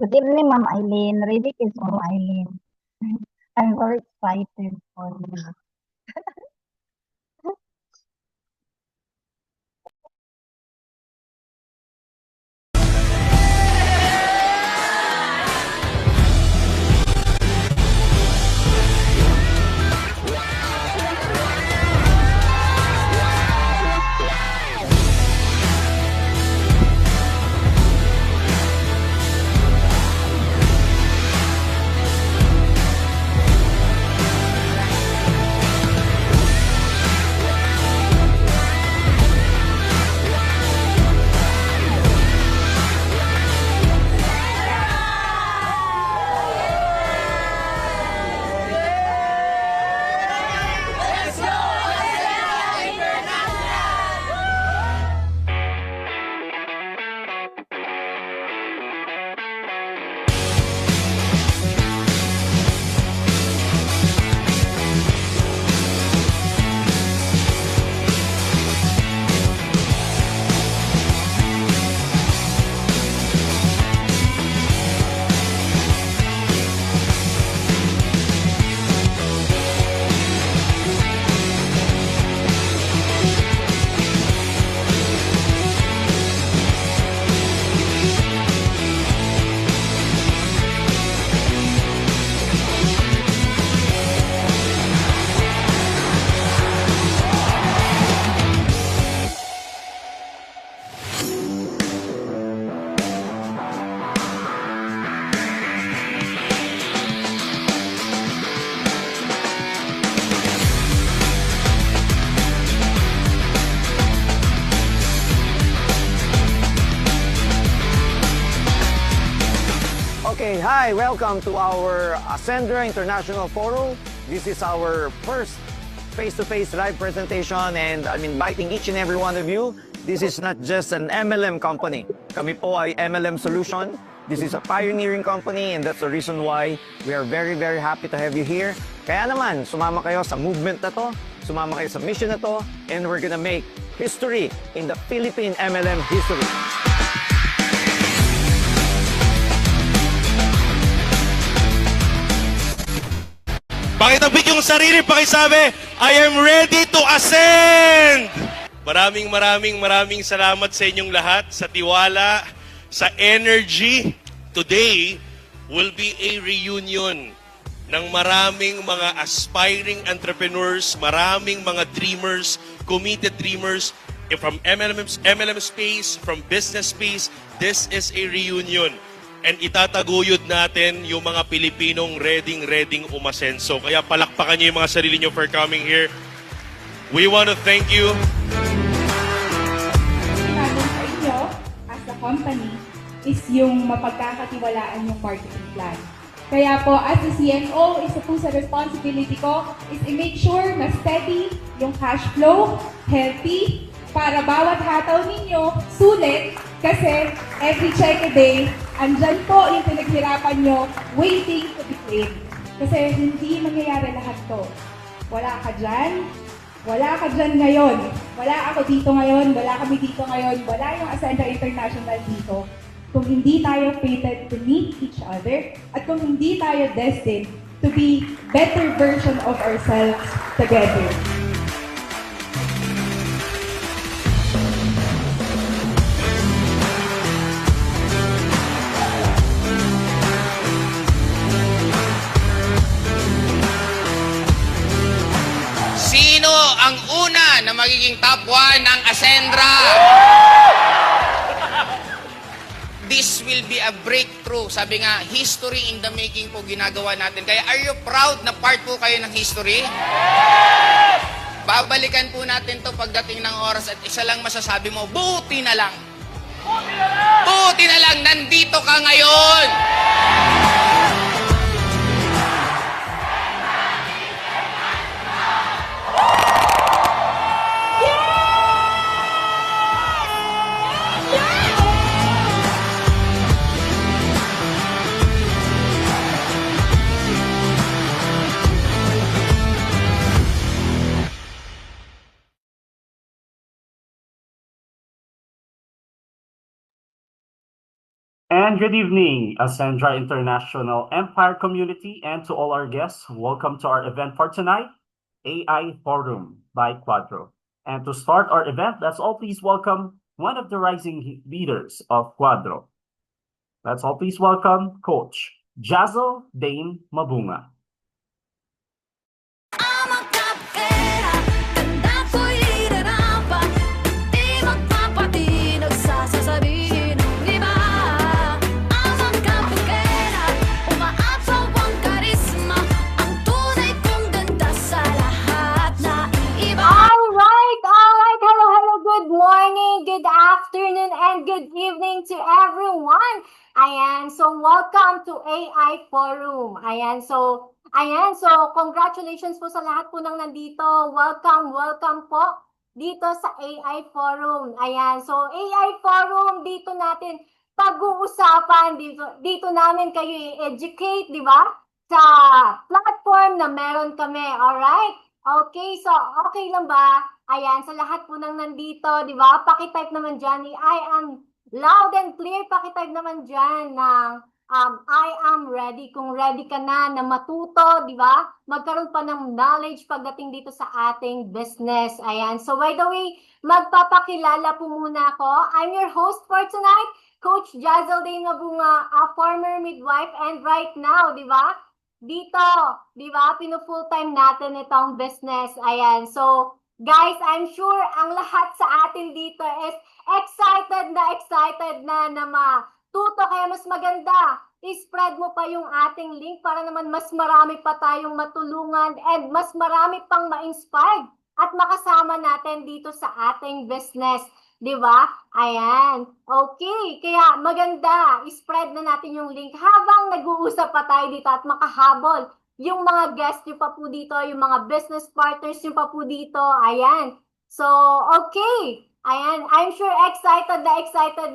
Good evening, Ma'am Eileen. Ready is Ma'am Eileen. I'm very excited for you. Okay, hi, welcome to our Ascendra International Forum. This is our first face-to-face live presentation and I'm inviting each and every one of you. This is not just an MLM company. Kami po ay MLM Solution. This is a pioneering company and that's the reason why we are very, very happy to have you here. Kaya naman, sumama kayo sa movement na to, sumama kayo sa mission na to, and we're gonna make history in the Philippine MLM history. Pakitapik yung sarili, pakisabi, I am ready to ascend! Maraming salamat sa inyong lahat, sa tiwala, sa energy. Today will be a reunion ng maraming mga aspiring entrepreneurs, maraming mga dreamers, committed dreamers from MLM space, from business space. This is a reunion. And itataguyod natin yung mga Pilipinong ready umasenso. Kaya palakpakan niyo yung mga sarili niyo for coming here. We want to thank you. Namin sa inyo, as a company, is yung mapagkakatiwalaan yung marketing plan. Kaya po, as a CMO, isa po sa responsibility ko is i-make sure na steady yung cash flow, healthy, para bawat hataw ninyo, sulit, kasi every check a day, andyan po yung pinaghirapan nyo, waiting to be claimed. Kasi hindi mangyayari lahat to. Wala ka dyan ngayon. Wala ako dito ngayon, wala kami dito ngayon, wala yung Ascendra International dito. Kung hindi tayo fated to meet each other, at kung hindi tayo destined to be better version of ourselves together. Sino ang una na magiging top 1 ng Ascendra? This will be a breakthrough. Sabi nga, history in the making po ginagawa natin. Kaya are you proud na part po kayo ng history? Babalikan po natin to pagdating ng oras at isa lang masasabi mo, buti na lang. Buti na lang, nandito ka ngayon. And good evening, Ascendra International Empire community, and to all our guests. Welcome to our event for tonight, AI Forum by Quadro. And to start our event, let's all please welcome one of the rising leaders of Quadro. Let's all please welcome Coach Jazzle Dane Mabunga. Good morning, good afternoon, and good evening to everyone. Ayan, so welcome to AI Forum. So congratulations po sa lahat po ng nandito. Welcome po dito sa AI Forum. Ayan, so AI Forum, dito natin pag-uusapan, dito namin kayo i-educate, di ba? Sa platform na meron kami, alright? Okay, so okay lang ba? Ayan, sa lahat po ng nandito, di ba? Pakitype naman dyan, I am loud and clear. Pakitype naman dyan ng I am ready. Kung ready ka na matuto, di ba? Magkaroon pa ng knowledge pagdating dito sa ating business. Ayan, so by the way, magpapakilala po muna ako. I'm your host for tonight, Coach Jazzle Dane Mabunga, a former midwife, and right now, di ba? Dito, di ba? Pinu-full time natin itong business. Ayan, so guys, I'm sure ang lahat sa atin dito is excited na matuto. Kaya mas maganda, i-spread mo pa yung ating link para naman mas marami pa tayong matulungan and mas marami pang ma-inspired at makasama natin dito sa ating business. Di ba? Ayan. Okay. Kaya maganda, i-spread na natin yung link habang nag-uusap pa tayo dito at makahabol yung mga guests nyo pa po dito, yung mga business partners nyo pa po dito. Ayan. So, okay. Ayan. I'm sure excited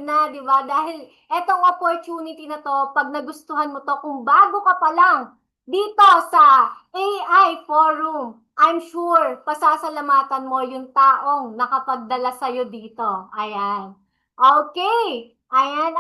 na, di ba? Dahil etong opportunity na to, pag nagustuhan mo to, kung bago ka pa lang dito sa AI Forum, I'm sure pasasalamatan mo yung taong nakapagdala sa'yo dito. Ayan. Okay. Ayan.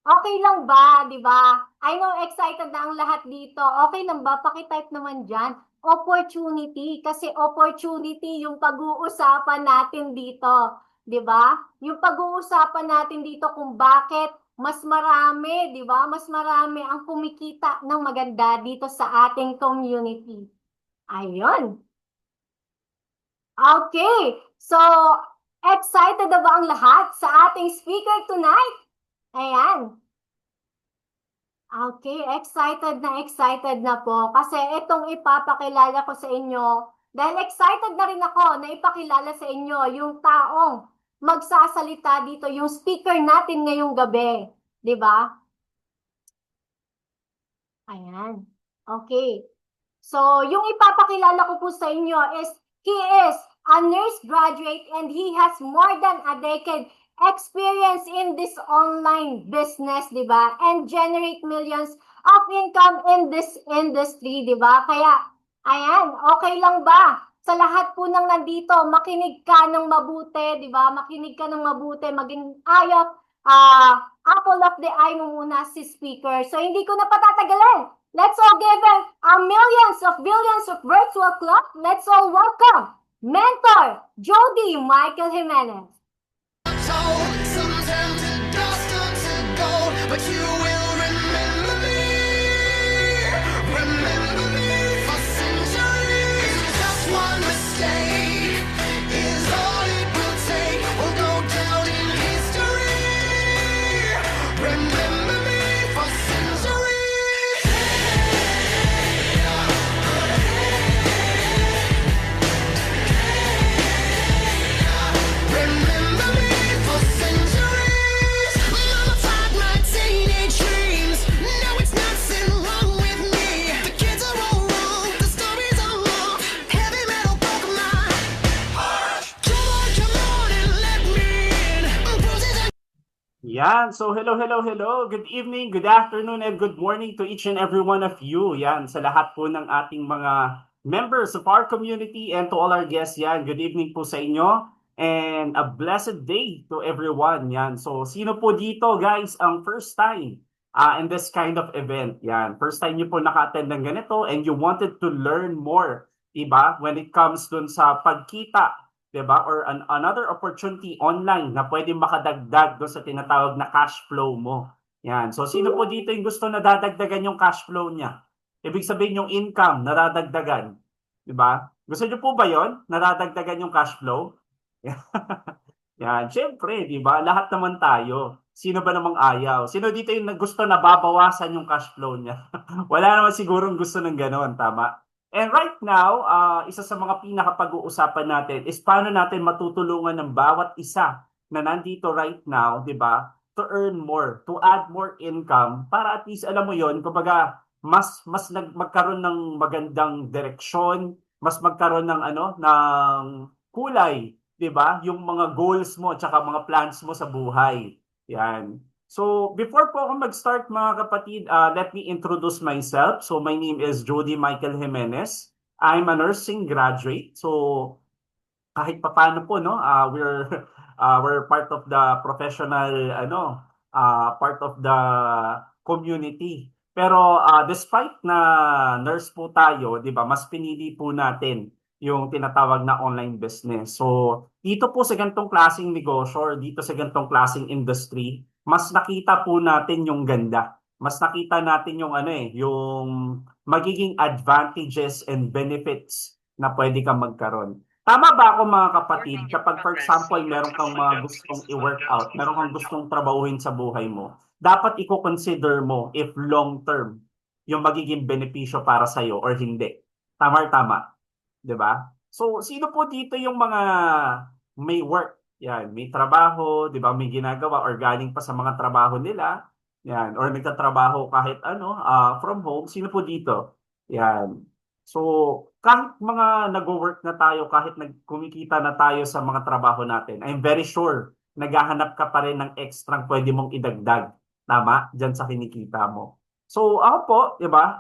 Okay lang ba, di ba? I know excited na ang lahat dito. Okay lang ba? Pakitype naman dyan. Opportunity. Kasi opportunity yung pag-uusapan natin dito. Di ba? Yung pag-uusapan natin dito kung bakit mas marami, di ba? Mas marami ang kumikita ng maganda dito sa ating community. Ayun. Okay. So, excited na ba ang lahat sa ating speaker tonight? Ayan. Okay, excited na po. Kasi itong ipapakilala ko sa inyo, dahil excited na rin ako na ipakilala sa inyo yung taong magsasalita dito, yung speaker natin ngayong gabi. Di ba? Ayan. Okay. So, yung ipapakilala ko po sa inyo is, he is a nurse graduate and he has more than a decade experience in this online business, di ba? And generate millions of income in this industry, di ba? Kaya, ayan, okay lang ba? Sa lahat po ng nandito, makinig ka ng mabuti, di ba? Makinig ka ng mabuti, maging apple of the eye mo muna si speaker. So, hindi ko na patatagalin. Let's all give them a millions of billions of virtual clap. Let's all welcome Mentor Jody Michael Jimenez. So sometimes the dust turns to gold, but you will remember me for centuries. Just one mistake is all it will take. We'll go down in history. Remember me for centuries. Remember me. Mama taught my teenage dreams. No, it's nothing wrong with me. The kids are all wrong, the stories are long. Heavy metal broke my heart. Come on and let me in. Bruises and Yan. So, hello. Good evening, good afternoon, and good morning to each and every one of you. Yan, sa lahat po ng ating mga members of our community and to all our guests. Yan, good evening po sa inyo. And a blessed day to everyone. Yan. So, sino po dito, guys, ang first time in this kind of event? Yan. First time niyo po naka-attend ng ganito and you wanted to learn more, diba? When it comes dun sa pagkita, diba? Or another opportunity online na pwede makadagdag dun sa tinatawag na cash flow mo. Yan. So, sino po dito yung gusto na dadagdagan yung cash flow niya? Ibig sabihin yung income, nadadagdagan. Diba? Gusto niyo po ba yon? Nadadagdagan yung cash flow? Yan, syempre, di ba? Lahat naman tayo. Sino ba namang ayaw? Sino dito yung gusto na babawasan yung cash flow niya? Wala naman sigurong gusto ng gano'n, tama? And right now, isa sa mga pinakapag-uusapan natin is paano natin matutulungan ng bawat isa na nandito right now, di ba? To earn more, to add more income para at least, alam mo yon, kumbaga, magkaroon ng magandang direksyon, mas magkaroon ng ng kulay, 'di ba? Yung mga goals mo at mga plans mo sa buhay. Yan. So, before po ako mag-start mga kapatid, let me introduce myself. So, my name is Jody Michael Jimenez. I'm a nursing graduate. So, kahit papaano po no, we're part of the professional part of the community. Pero despite na nurse po tayo, 'di ba? Mas pinili po natin yung tinatawag na online business. So, dito po sa ganitong klaseng negosyo or dito sa ganitong klaseng industry, mas nakita po natin yung ganda. Mas nakita natin yung yung magiging advantages and benefits na pwede kang magkaroon. Tama ba ako mga kapatid, kapag for example, meron kang mga gustong i-workout, meron kang gustong trabahuhin sa buhay mo, dapat i-consider mo if long term yung magiging benepisyo para sa'yo or hindi. Tama or tama? 'Di ba? So, sino po dito yung mga may work? Yan, may trabaho, 'di ba? May ginagawa or galing pa sa mga trabaho nila. Yan, or nagtatrabaho kahit from home. Sino po dito? Yan. So, kahit mga nag-work na tayo, kahit kumikita na tayo sa mga trabaho natin, I'm very sure naghahanap ka pa rin ng extra pwede mong idagdag. Tama? Diyan sa kinikita mo. So, ako po, 'di ba?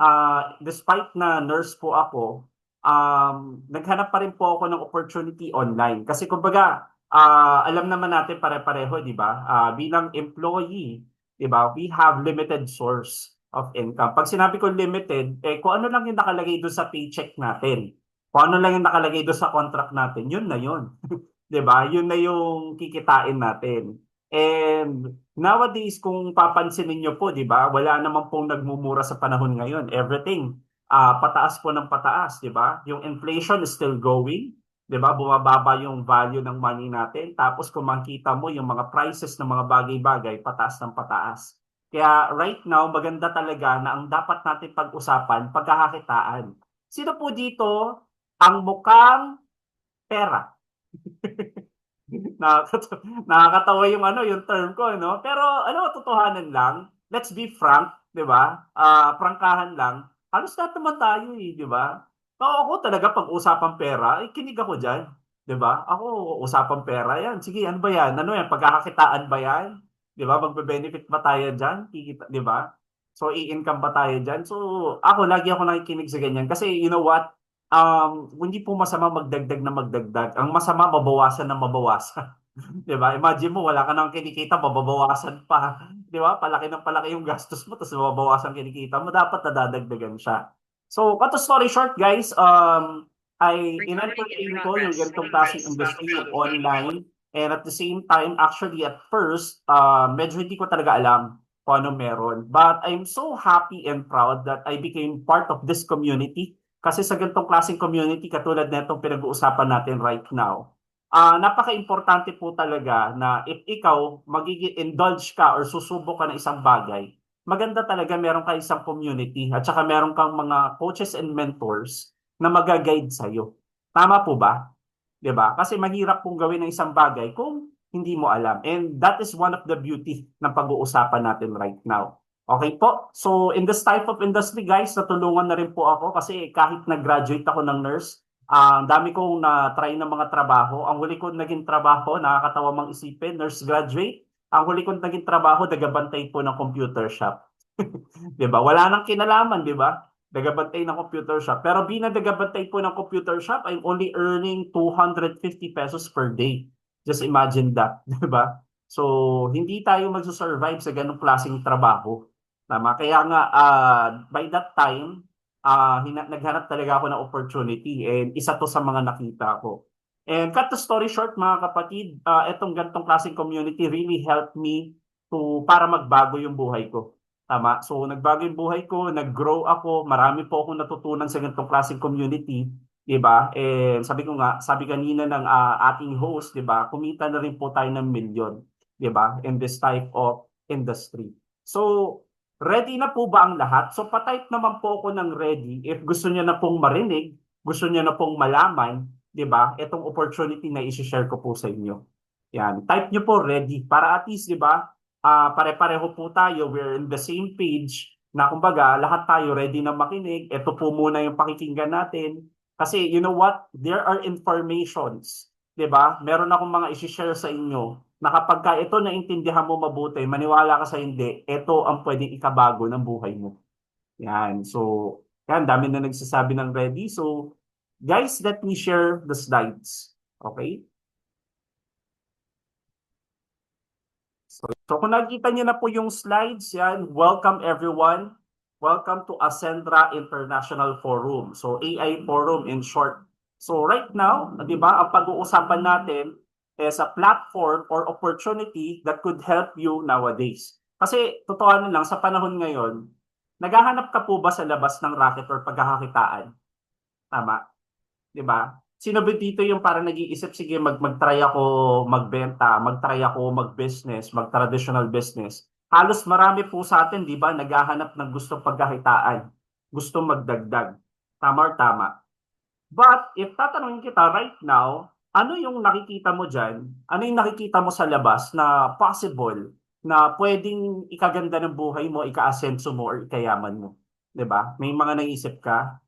Despite na nurse po ako, naghanap pa rin po ako ng opportunity online. Kasi kumbaga, alam naman natin pare-pareho, di ba? Bilang employee, di ba? We have limited source of income. Pag sinabi ko limited, kung ano lang yung nakalagay doon sa paycheck natin, kung ano lang yung nakalagay doon sa contract natin, yun na yun. Di ba? Yun na yung kikitain natin. And nowadays, kung papansinin nyo po, di ba? Wala naman pong nagmumura sa panahon ngayon. Everything pataas po ng pataas, di ba? Yung inflation is still going, di ba? Bumababa yung value ng money natin. Tapos kung makita mo yung mga prices ng mga bagay-bagay, pataas ng pataas. Kaya right now, maganda talaga na ang dapat natin pag-usapan, pagkakakitaan. Sino po dito ang mukhang pera? Nakakatawa yung yung term ko, no? Pero totohanan lang. Let's be frank, 'di ba? Prangkahan lang. Halos lahat naman tayo eh, 'di ba? Ako talaga pag usapang pera, kinig ako diyan, 'di ba? Ako usapang pera 'yan. Sige, ano ba 'yan? Ano 'yan? Pagkakakitaan ba 'yan? 'Di ba? Magbe-benefit ba tayo diyan? Kikita, 'di ba? So i-income ba tayo diyan? So ako lagi ako nakikinig sa ganyan kasi you know what? Hindi po masama magdagdag na magdagdag. Ang masama mabawasan na mabawasan. 'Di ba? Imagine mo wala ka nang kinikita, mababawasan pa. 'Di ba? Palaki ng palaki yung gastos mo tapos mababawasan kinikita mo, dapat nadadagdagan siya. So, cut the story short, guys, I in-entertain ko yung ganitong klaseng industry yung online and at the same time, actually at first, medyo hindi ko talaga alam kung ano meron. But I'm so happy and proud that I became part of this community. Kasi sa ganitong klaseng community, katulad na itong pinag-uusapan natin right now, napaka-importante po talaga na if ikaw magiging indulge ka or susubok ka ng isang bagay, maganda talaga meron ka isang community at saka meron kang mga coaches and mentors na mag-guide sa'yo. Tama po ba? 'Di ba? Kasi mahirap pong gawin ng isang bagay kung hindi mo alam. And that is one of the beauty ng pag-uusapan natin right now. Okay po? So, in this type of industry, guys, natulungan na rin po ako kasi kahit nag-graduate ako ng nurse, ang dami kong na-try ng mga trabaho. Ang huli ko naging trabaho, nakakatawa mang isipin, nurse graduate. Ang huli ko naging trabaho, nagabantay po ng computer shop. 'Di ba? Wala nang kinalaman, 'di ba? Nagabantay ng computer shop. Pero nagabantay po ng computer shop, I'm only earning 250 pesos per day. Just imagine that, di ba? So, hindi tayo magsusurvive sa ganong klaseng trabaho. Tama? Kaya nga, by that time, naghanap talaga ako ng opportunity and isa to sa mga nakita ko. And cut the story short, mga kapatid, itong ganitong klaseng community really helped me para magbago yung buhay ko. Tama? So, nagbago yung buhay ko, nag-grow ako, marami po akong natutunan sa ganitong klaseng community. 'Di ba? Eh sabi ko nga, sabi kanina ng ating host, 'di ba? Kumita na rin po tayo ng milyon, 'di ba? In this type of industry. So, ready na po ba ang lahat? So, pa-type naman po ako ng ready if gusto niyo na pong marinig, gusto niyo na pong malaman, 'di ba? Itong opportunity na i-share ko po sa inyo. Yan, type niyo po ready para at least, 'di ba? Pare-pareho po tayo, we're in the same page na kumbaga lahat tayo ready na makinig. Ito po muna yung pakikinggan natin. Kasi you know what? There are informations, 'di ba? Meron akong mga i-share sa inyo na kapag ka ito naintindihan mo mabuti, maniwala ka sa hindi, ito ang pwedeng ikabago ng buhay mo. Yan. So, yan, dami na nagsasabi ng ready. So, guys, let me share the slides. Okay? So kung nakikita niyo na po yung slides, yan, welcome everyone. Welcome to Ascendra International Forum. So AI Forum in short. So right now, 'di ba, ang pag-uusapan natin is a platform or opportunity that could help you nowadays. Kasi totoo lang sa panahon ngayon, naghahanap ka po ba sa labas ng racket or pagkakakitaan? Tama, 'di ba? Sino ba dito yung parang nag-iisip, sige, mag-try ako magbenta, mag-try ako mag-business, mag-traditional business. Halos marami po sa atin, di ba, naghahanap ng gustong pagkakitaan, gustong magdagdag. Tama or tama? But if tatanungin kita right now, ano yung nakikita mo dyan? Ano yung nakikita mo sa labas na possible na pwedeng ikaganda ng buhay mo, ika-asenso mo, or ikayaman mo? Di ba? May mga naisip ka?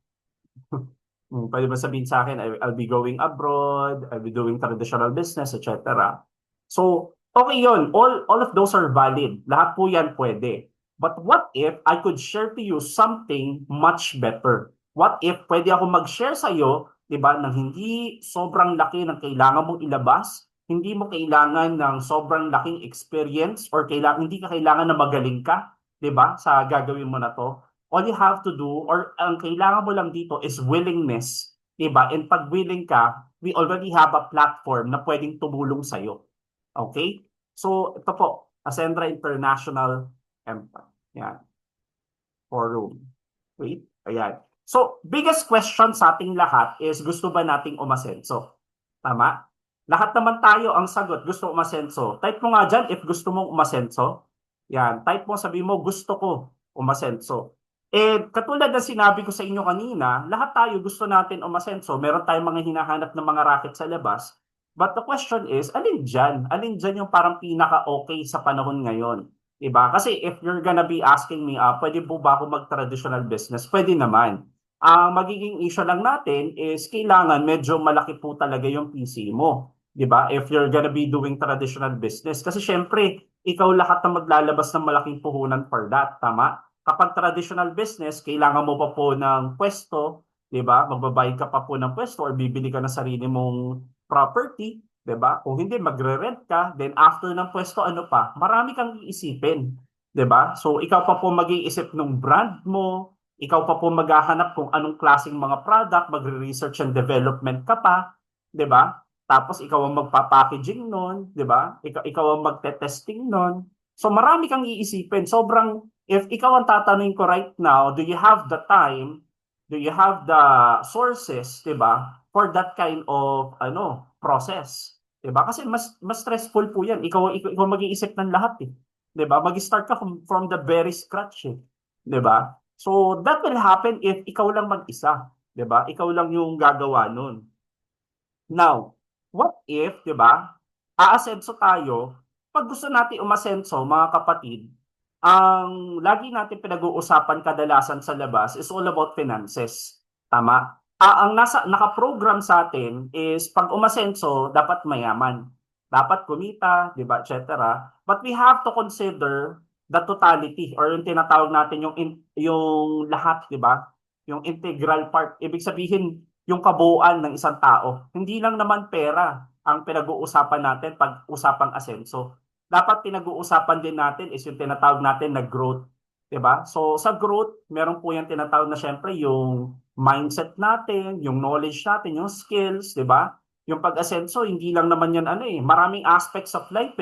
Pwede ba sabihin sa akin, I'll be going abroad, I'll be doing traditional business, etc. So, okay yun. All of those are valid. Lahat po yan pwede. But what if I could share to you something much better? What if pwede ako mag-share sa iyo, di ba, ng hindi sobrang laki ng kailangan mong ilabas, hindi mo kailangan ng sobrang laking experience or hindi ka kailangan na magaling ka, di ba, sa gagawin mo na to. All you have to do or ang kailangan mo lang dito is willingness, diba? And pag willing ka, we already have a platform na pwedeng tumulong sa'yo. Okay? So, ito po, Ascendra International Empire. Yan. Forum. Wait, ayan. So, biggest question sa ating lahat is, gusto ba nating umasenso? Tama? Lahat naman tayo ang sagot, gusto umasenso. Type mo nga dyan if gusto mong umasenso. Yan, type mo, sabi mo, gusto ko umasenso. Eh, katulad ng sinabi ko sa inyo kanina, lahat tayo gusto natin umasenso. Meron tayong mga hinahanap ng mga racket sa labas. But the question is, alin dyan? Alin dyan yung parang pinaka-okay sa panahon ngayon? Diba? Kasi if you're gonna be asking me, pwede po ba ako mag-traditional business? Pwede naman. Ang magiging issue lang natin is kailangan medyo malaki po talaga yung PC mo. Diba? If you're gonna be doing traditional business. Kasi syempre, ikaw lahat na maglalabas ng malaking puhunan for that. Tama? Kapag traditional business, kailangan mo pa po ng pwesto, 'di ba? Magbabayad ka pa po ng pwesto or bibili ka ng sarili mong property, 'di ba? Kung hindi magre-rent ka, then after ng pwesto ano pa? Marami kang iisipin, 'di ba? So ikaw pa po mag-iisip ng brand mo, ikaw pa po maghahanap kung anong klaseng mga product, magre-research and development ka pa, 'di ba? Tapos ikaw ang magpa-packaging noon, 'di ba? Ikaw ang magte-testing noon. So marami kang iisipin. Sobrang if ikaw ang tatanungin ko right now, do you have the time, do you have the sources, 'di ba, for that kind of process, 'di ba? Kasi mas stressful po 'yan. Ikaw mag-iisip ng lahat 'di ba? Mag-start ka from the very scratch 'di ba? So that will happen if ikaw lang mag-isa, 'di ba? Ikaw lang yung gagawa nun. Now, what if, 'di ba? Aasenso tayo, pag gusto natin umasenso, mga kapatid, ang lagi natin pinag-uusapan kadalasan sa labas is all about finances. Tama? Ang naka-program sa atin is pag umasenso, dapat mayaman. Dapat kumita, di ba, etc. But we have to consider the totality or yung tinatawag natin yung lahat, di ba? Yung integral part. Ibig sabihin, yung kabuuan ng isang tao. Hindi lang naman pera ang pinag-uusapan natin pag usapang asenso. Dapat pinag-uusapan din natin is yung tinatawag natin na growth. 'Di ba? So sa growth, meron po yung tinatawag na syempre yung mindset natin, yung knowledge natin, yung skills, 'di ba? Yung pag-asenso, hindi lang naman yan maraming aspects of life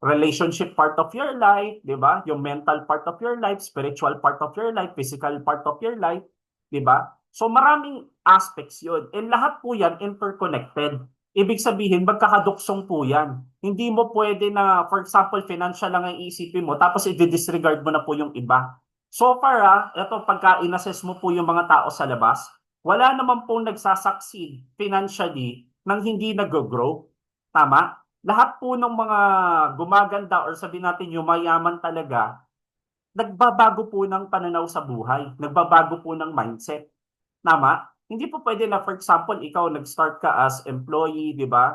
Relationship part of your life, 'di ba? Yung mental part of your life, spiritual part of your life, physical part of your life, 'di ba? So maraming aspects 'yun. And lahat po yan interconnected. Ibig sabihin, magkakaduksong po yan. Hindi mo pwede na, for example, financial lang ang iisipin mo, tapos i-disregard mo na po yung iba. So far, ito pagka in-assess mo po yung mga tao sa labas, wala naman pong nagsasucceed financially nang hindi nag-grow. Tama? Lahat po ng mga gumaganda or sabihin natin yung mayaman talaga, nagbabago po ng pananaw sa buhay, nagbabago po ng mindset. Tama? Hindi po pwede na, for example, ikaw nag-start ka as employee, di ba?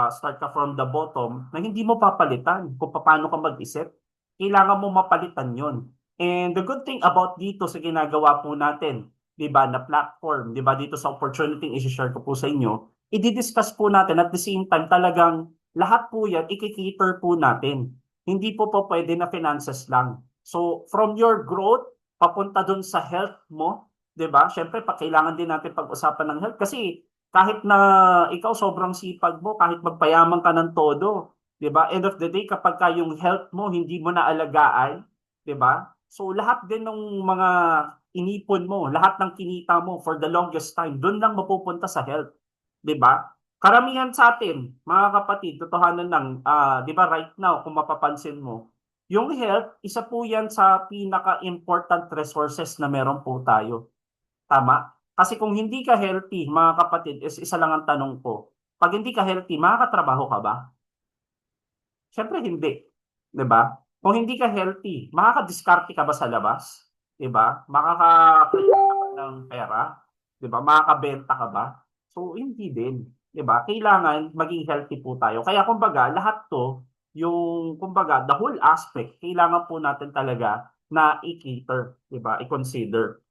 Start ka from the bottom na hindi mo papalitan kung paano ka mag-isip. Kailangan mo mapalitan yon. And the good thing about dito sa ginagawa po natin, di ba, na platform, di ba, dito sa opportunity i-share ko po sa inyo, i-discuss po natin at the same time talagang lahat po yan, i-cater po natin. Hindi po pwede na finances lang. So, from your growth, papunta dun sa health mo, 'di ba? Syempre, kailangan din natin pag-usapan ng health kasi kahit na ikaw sobrang sipag mo, kahit magpayaman ka ng todo, 'di ba? End of the day kapag ka yung health mo hindi mo na alagaan, 'di ba? So lahat din ng mga inipon mo, lahat ng kinita mo for the longest time, doon lang mapupunta sa health, 'di ba? Karamihan sa atin, mga kapatid, totohanan lang, 'di ba right now kung mapapansin mo, yung health, isa po yan sa pinaka-important resources na meron po tayo. Tama? Kasi kung hindi ka healthy, mga kapatid, is isa lang ang tanong ko. Pag hindi ka healthy, makakatrabaho ka ba? Siyempre hindi. 'Di ba? Kung hindi ka healthy, makakadiskarte ka ba sa labas? 'Di ba? Makakakita ka ba ng pera? 'Di ba? Makakabenta ka ba? So, hindi din. 'Di ba? Kailangan maging healthy po tayo. Kaya kumbaga, lahat to, yung kumbaga, the whole aspect, kailangan po natin talaga na i-cater, 'di ba? I-consider.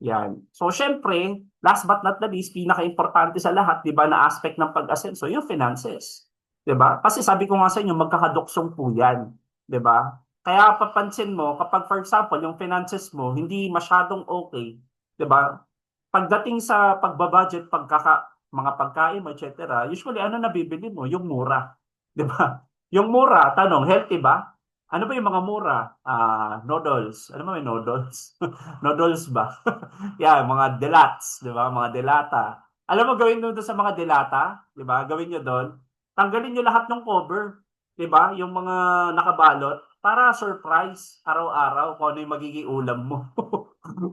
Yan. So, syempre, last but not the least, pinaka-importante sa lahat, di ba, na aspect ng pag-asenso, yung finances. Di ba? Kasi sabi ko nga sa inyo, magkakaduksong po yan. Di ba? Kaya papansin mo, kapag for example, yung finances mo, hindi masyadong okay, di ba? Pagdating sa pagbabudget, mga pagkain mo, etc., usually, ano nabibili mo? Yung mura. Di ba? Yung mura, tanong, healthy ba? Ano ba yung mga mura? Noodles. Ano ba may noodles? Noodles ba? Yeah, mga delats, di ba? Mga delata. Alam mo, gawin nyo doon sa mga delata, di ba? Gawin nyo doon. Tanggalin nyo lahat ng cover, di ba? Yung mga nakabalot, para surprise, araw-araw, kung ano yung magiging ulam mo.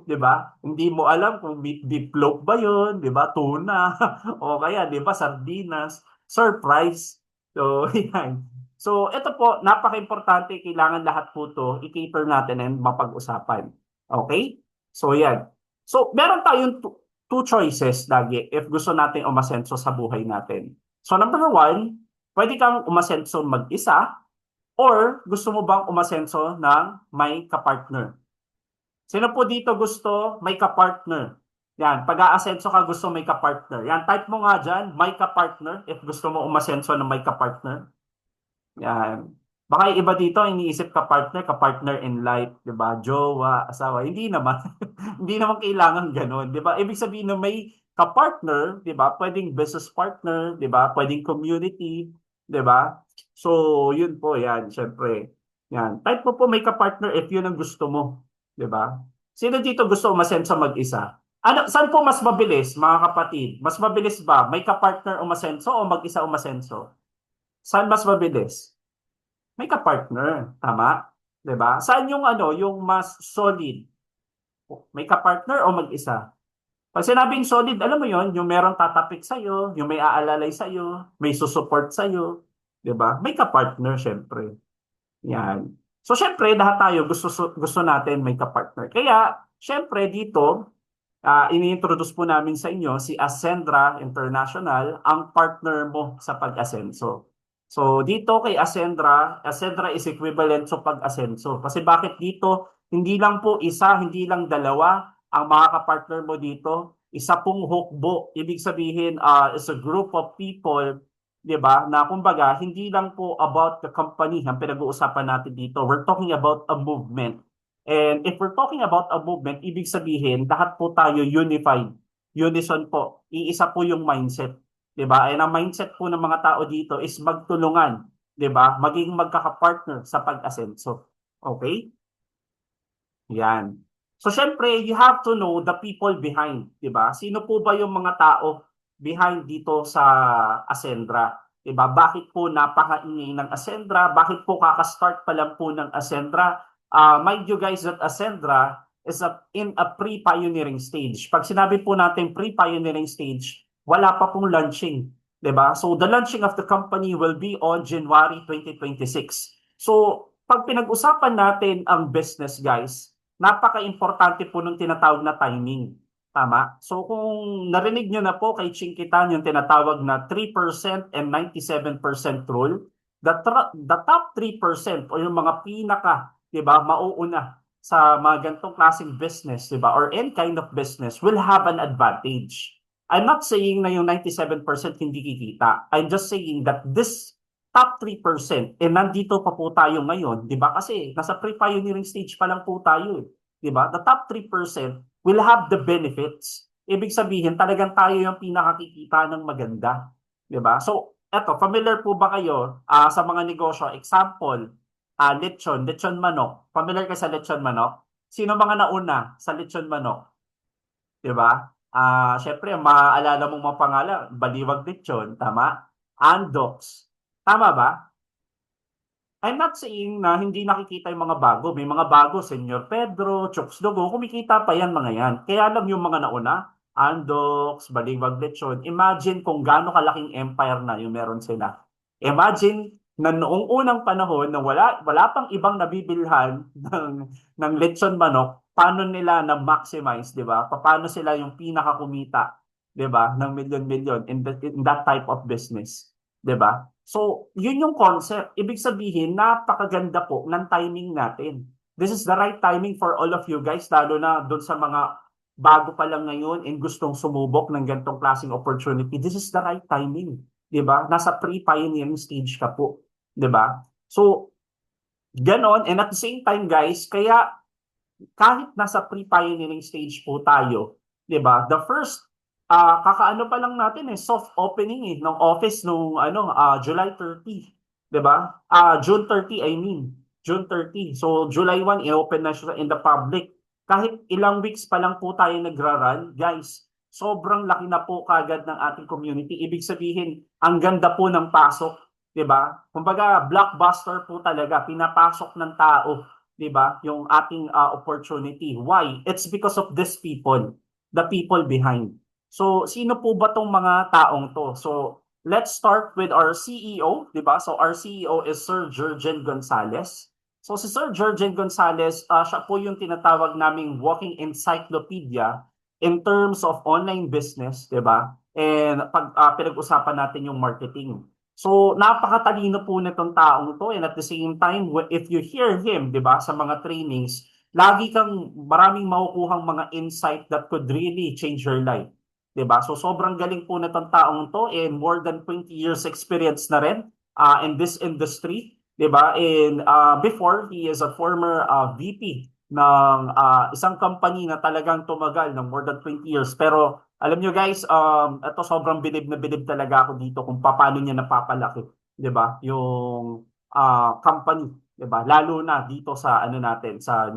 Di ba? Hindi mo alam kung beef loaf ba yun, di ba? Tuna. O kaya, di ba? Sardinas. Surprise. So, yan. So, ito po, napaka-importante, kailangan lahat po to i-cater natin and mapag-usapan. Okay? So, yan. So, meron tayong two choices lagi if gusto natin umasenso sa buhay natin. So, number one, pwede kang umasenso mag-isa or gusto mo bang umasenso ng may kapartner? Sino po dito gusto may kapartner? Yan, pag-aasenso ka gusto may kapartner. Yan, type mo nga dyan, may kapartner if gusto mo umasenso ng may kapartner. Yan. Baka yung iba dito, iniisip ka-partner in life, di ba? Jowa, asawa. Hindi naman. Hindi naman kailangan ganun, di ba? Ibig sabihin na may ka-partner, di ba? Pwedeng business partner, di ba? Pwedeng community, di ba? So, yun po, yan, syempre. Yan. Type mo po may ka-partner if yun ang gusto mo, di ba? Sino dito gusto umasenso mag-isa? Ano, saan po mas mabilis, mga kapatid? Mas mabilis ba? May ka-partner umasenso o mag-isa umasenso? Saan mas mabilis? May ka-partner, tama? 'Di ba? Saan yung yung mas solid? May ka-partner o mag-isa? Pag sinabing solid, alam mo 'yon, yung merong tatapik sa iyo, yung may aalalay sa iyo, may susupport sa iyo, 'di ba? May ka-partner syempre. Yan. So syempre, lahat tayo gusto natin may ka-partner. Kaya syempre dito ini-introduce po namin sa inyo si Ascendra International, ang partner mo sa pag-asenso. So dito kay Ascendra is equivalent sa pag-asenso. Kasi bakit dito, hindi lang po isa, hindi lang dalawa ang mga kapartner mo dito. isa pong hukbo. Ibig sabihin, is a group of people, di ba, na kumbaga, hindi lang po about the company ang pinag-uusapan natin dito. We're talking about a movement. And if we're talking about a movement, ibig sabihin, lahat po tayo unified. Unison po. Iisa po yung mindset. Di ba? And ang mindset po ng mga tao dito is magtulungan. Di ba? Maging magkaka-partner sa pag-asenso. Okay? Yan. So, syempre, you have to know the people behind, di ba? Sino po ba yung mga tao behind dito sa Ascendra? Di ba? Bakit po napakaingay ng Ascendra? Bakit po kakastart pa lang po ng Ascendra? Mind you guys that Ascendra is in a pre-pioneering stage. Pag sinabi po natin pre-pioneering stage, wala pa pong launching. Di ba? So, the launching of the company will be on January 2026. So, pag pinag-usapan natin ang business, guys, napaka-importante po ng tinatawag na timing. Tama? So kung narinig nyo na po kay Chinkitan yung tinatawag na 3% and 97% rule, the top 3% o yung mga pinaka, di ba, mauuna sa mga ganitong klaseng business, di ba, or any kind of business will have an advantage. I'm not saying na yung 97% hindi kikita. I'm just saying that this top 3%, nandito pa po tayo ngayon, di ba? Kasi nasa pre-pioneering stage pa lang po tayo. Di ba? The top 3% will have the benefits. Ibig sabihin, talagang tayo yung pinakakikita ng maganda. Di ba? So, eto, familiar po ba kayo sa mga negosyo? Example, lechon manok. Familiar ka sa lechon manok? Sino mga nauna sa lechon manok? Di ba? Syempre, maaalala mong mga pangalan, Baliwag Lechon, tama? Andox. Tama ba? I'm not saying na hindi nakikita yung mga bago. May mga bago, Senyor Pedro, Chokes Dogo, kumikita pa yan mga yan. Kaya lang yung mga nauna, Andox, Baliwag Lechon, imagine kung gaano kalaking empire na yung meron sila. Imagine na noong unang panahon na wala pang ibang nabibilhan ng lechon manok, paano nila na-maximize, di ba? Paano sila yung pinakakumita, di ba? Ng milyon-milyon in that type of business, di ba? So, yun yung concept. Ibig sabihin, napakaganda po ng timing natin. This is the right timing for all of you guys, lalo na doon sa mga bago pa lang ngayon and gustong sumubok ng ganitong klaseng opportunity. This is the right timing. Diba? Nasa pre-pioneering stage ka po. Diba? So, ganon. And at the same time, guys, kaya kahit nasa pre-pioneering stage po tayo, diba? The first kakaano pa lang natin soft opening ng office nung July 30, 'di ba? June 30, I mean. June 30. So July 1 i-open na siya in the public. Kahit ilang weeks pa lang po tayo nagra-run, guys. Sobrang laki na po kagad ng ating community. Ibig sabihin, ang ganda po ng pasok, 'di ba? Kumbaga, blockbuster po talaga, pinapasok ng tao, 'di ba? Yung ating opportunity. Why? It's because of these people, the people behind. So, sino po ba tong mga taong to? So, let's start with our CEO, di ba? So, our CEO is Sir Jurgen Gonzalez. So, si Sir Jurgen Gonzalez, siya po yung tinatawag naming walking encyclopedia in terms of online business, di ba? And pag pinag-usapan natin yung marketing. So, napakatalino po nitong taong to. And at the same time, if you hear him, di ba, sa mga trainings, lagi kang maraming makukuhang mga insight that could really change your life. Diba? So sobrang galing po na tong taong to and more than 20 years experience na rin in this industry. Diba? And before, he is a former VP ng isang company na talagang tumagal ng more than 20 years. Pero alam nyo guys, ito sobrang bilib na bilib talaga ako dito kung paano niya napapalaki. Diba? Yung company. Diba? Lalo na dito sa natin, sa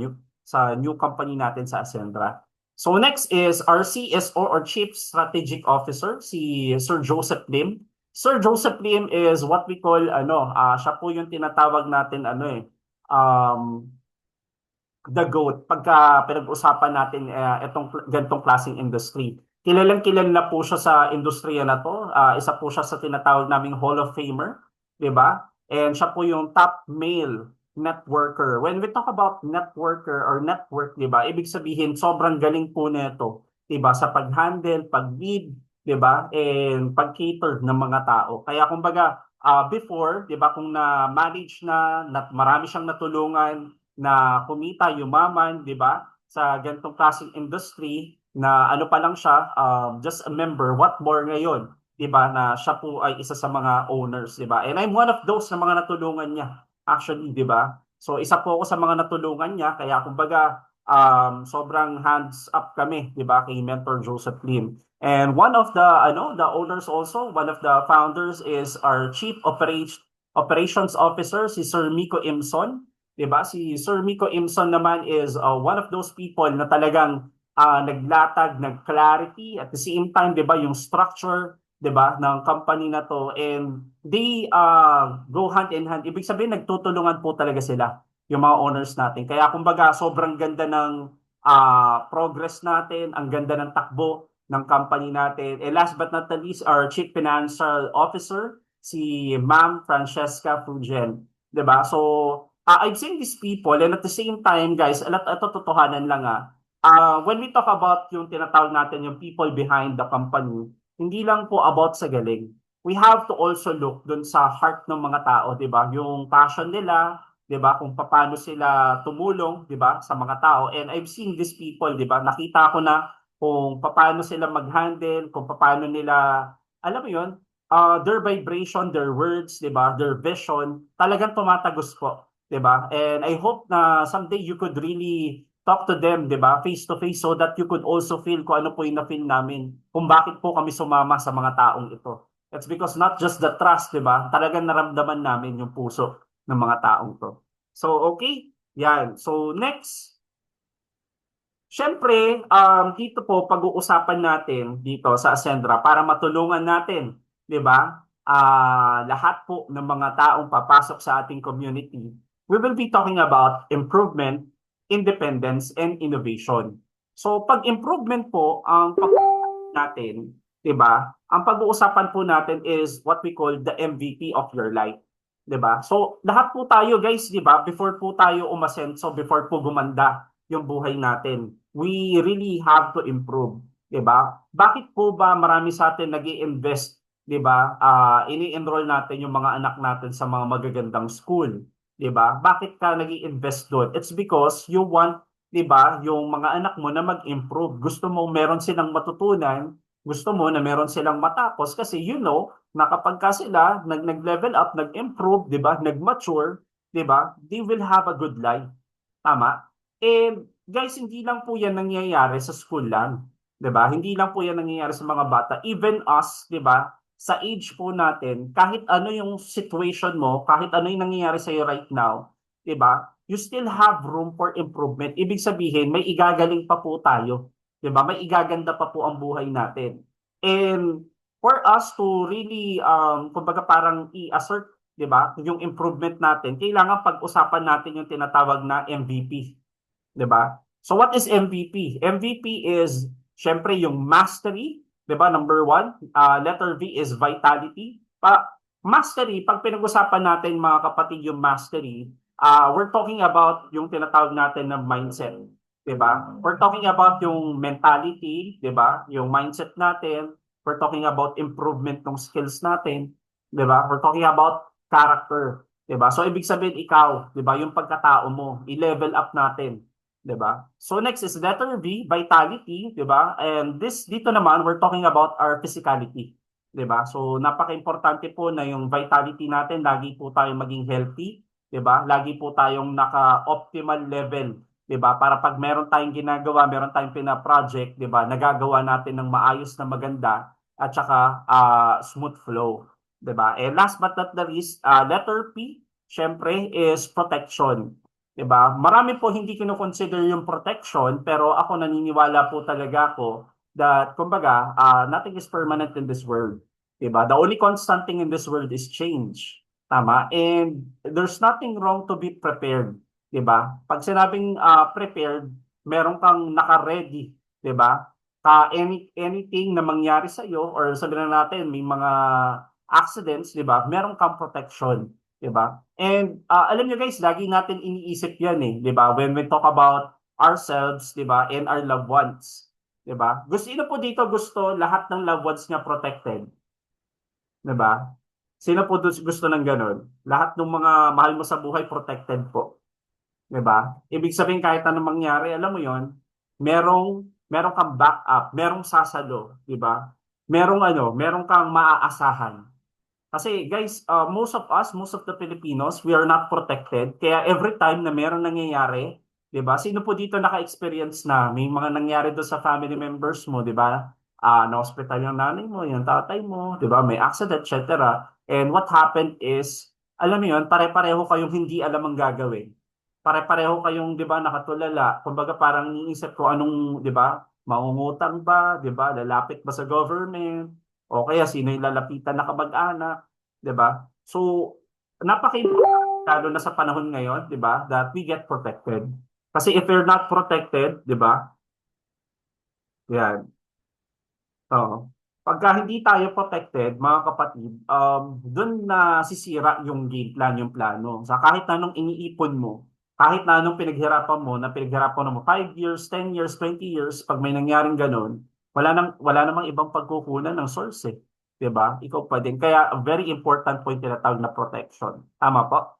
new company natin sa Ascendra. So next is our CSO or Chief Strategic Officer, si Sir Joseph Lim. Sir Joseph Lim is what we call siya po yung tinatawag natin the GOAT pagka pinag-usapan natin itong ganitong klaseng industry. Kilalang-kilala na po siya sa industriya na to. Isa po siya sa tinatawag naming Hall of Famer, 'di ba? And siya po yung top male networker. When we talk about networker or network, 'di ba? Ibig sabihin sobrang galing po nito, 'di ba? Sa pag-handle, pag-lead, 'di ba? And pag-cater ng mga tao. Kaya kumbaga, before, 'di ba, kung na-manage na marami siyang natulungan na kumita, yumaman, 'di ba? Sa ganitong klaseng industry, na ano pa lang siya, just a member, what more ngayon, 'di ba, na siya po ay isa sa mga owners, 'di ba? And I'm one of those na mga natulungan niya actually, 'di ba? So isa po ako sa mga natulungan niya kaya kumbaga sobrang hands up kami, 'di ba, kay Mentor Joseph Lim. And one of the the owners also, one of the founders is our Chief Operations Officer si Sir Miko Imson, 'di ba? Si Sir Miko Imson naman is one of those people na talagang naglatag ng clarity at the same time, 'di ba, yung structure, 'di ba, ng company na to, and they go hand in hand. Ibig sabihin nagtutulungan po talaga sila yung mga owners natin. Kaya kumbaga sobrang ganda ng progress natin, ang ganda ng takbo ng company natin. And last but not the least, our Chief Financial Officer, si Ma'am Francesca Fugen. 'Di ba? So, I've seen these people and at the same time, guys, ito totohanan lang when we talk about yung tinatawag natin yung people behind the company, hindi lang po about sa galing. We have to also look dun sa heart ng mga tao, 'di ba? Yung passion nila, 'di ba? Kung paano sila tumulong, 'di ba, sa mga tao. And I've seen these people, 'di ba? Nakita ko na kung paano sila mag-handle, kung paano nila, alam mo 'yun, their vibration, their words, 'di ba? Their vision, talagang tumatagos po, 'di ba? And I hope na someday you could really talk to them, 'di ba? Face to face so that you could also feel kung ano po yung na-feel namin, kung bakit po kami sumama sa mga taong ito. It's because not just the trust, 'di ba? Talagang naramdaman namin yung puso ng mga taong to. So, okay. Yan. So, next. Siyempre, dito po pag-uusapan natin dito sa Ascendra para matulungan natin, 'di ba? Lahat po ng mga taong papasok sa ating community. We will be talking about improvement, independence, and innovation. So, pag-improvement po ang natin, 'di ba? Ang pag-uusapan po natin is what we call the MVP of your life, 'di ba? So, lahat po tayo, guys, 'di ba? Before po tayo umasenso, before po gumanda yung buhay natin, we really have to improve, 'di ba? Bakit po ba marami sa atin nag-i-invest, 'di ba? Ini-enroll natin yung mga anak natin sa mga magagandang school, 'di ba? Bakit ka nag-i-invest doon? It's because you want, 'di ba, yung mga anak mo na mag-improve. Gusto mo meron silang matutunan, gusto mo na meron silang matapos kasi na kapag ka sila nag-level up, nag-improve, 'di ba? Nag-mature, 'di ba? They will have a good life. Tama? And guys, hindi lang po 'yan nangyayari sa school lang, 'di ba? Hindi lang po 'yan nangyayari sa mga bata. Even us, 'di ba? Sa age po natin, kahit ano yung situation mo, kahit ano yung nangyayari sa iyo right now, 'di ba? You still have room for improvement. Ibig sabihin, may igagaling pa po tayo, 'di ba? May igaganda pa po ang buhay natin. And for us to really kumbaga parang i-assert, 'di ba, yung improvement natin, kailangan pag-usapan natin yung tinatawag na MVP, 'di ba? So what is MVP? MVP is syempre yung mastery, 'di ba? Number 1, letter V is vitality. Mastery, pag pinag-usapan natin mga kapatid yung mastery, we're talking about yung tinatawag natin na mindset, 'di ba? We're talking about yung mentality, 'di ba? Yung mindset natin. We're talking about improvement ng skills natin, 'di ba? We're talking about character, 'di ba? So ibig sabihin ikaw, 'di ba, yung pagkatao mo, i-level up natin, 'di ba? So next is letter V, vitality, 'di ba? And dito naman we're talking about our physicality, 'di ba? So napaka-importante po na yung vitality natin, lagi po tayong maging healthy, 'di ba? Lagi po tayong naka-optimal level, 'di ba? Para pag meron tayong ginagawa, meron tayong pina-project, 'di ba? Nagagawa natin ng maayos na maganda at saka smooth flow, 'di ba? And last but not the least, letter P, syempre is protection. 'Di ba? Marami po hindi kino-consider yung protection, pero ako naniniwala po talaga ako that kumbaga nothing is permanent in this world. 'Di ba? The only constant thing in this world is change. Tama? And there's nothing wrong to be prepared, 'di ba? Pag sinabing prepared, meron kang naka-ready, 'di ba? Anything na mangyari sa iyo or sabihin na natin may mga accidents, 'di ba? Meron kang protection, 'di ba? And alam niyo guys, lagi natin iniisip 'yan 'di ba? When we talk about ourselves, 'di ba? And our loved ones, 'di ba? Sino po dito gusto lahat ng loved ones niya protected? 'Di ba? Sino po gusto ng ganun? Lahat ng mga mahal mo sa buhay protected po. 'Di ba? Ibig sabihin kahit anong mangyari, alam mo 'yon, merong meron kang backup, merong sasalo, di ba? Meron kang maaasahan. Kasi guys, most of us, most of the Filipinos, we are not protected. Kaya every time na meron nangyayari, 'di ba? Sino po dito naka-experience na may mga nangyari doon sa family members mo, 'di ba? Na-hospital yung nanay mo, yung tatay mo, 'di ba? May accident, etc. And what happened is, alam mo 'yun, pare-pareho kayong hindi alam ang gagawin. Pare-pareho kayong, 'di ba, nakatulala. Kumbaga parang iniisip ko anong, 'di ba? Mangungutang ba, 'di ba? Lalapit ba sa government? O kaya sino yung lalapitan na kamag-anak, 'di ba? So, napaka-importante lalo na sa panahon ngayon, 'di ba, that we get protected. Kasi if you're not protected, 'di ba? Yan. Oo. Pagka hindi tayo protected, mga kapatid, doon na sisira yung game plan, yung plano. Sa kahit na anong iniipon mo, kahit na anong pinaghirapan mo 5 years, 10 years, 20 years, pag may nangyaring ganun, wala namang ibang pagkukunan ng source eh. 'Di ba? Ikaw pa din. Kaya a very important point tinatawag na protection. Tama po?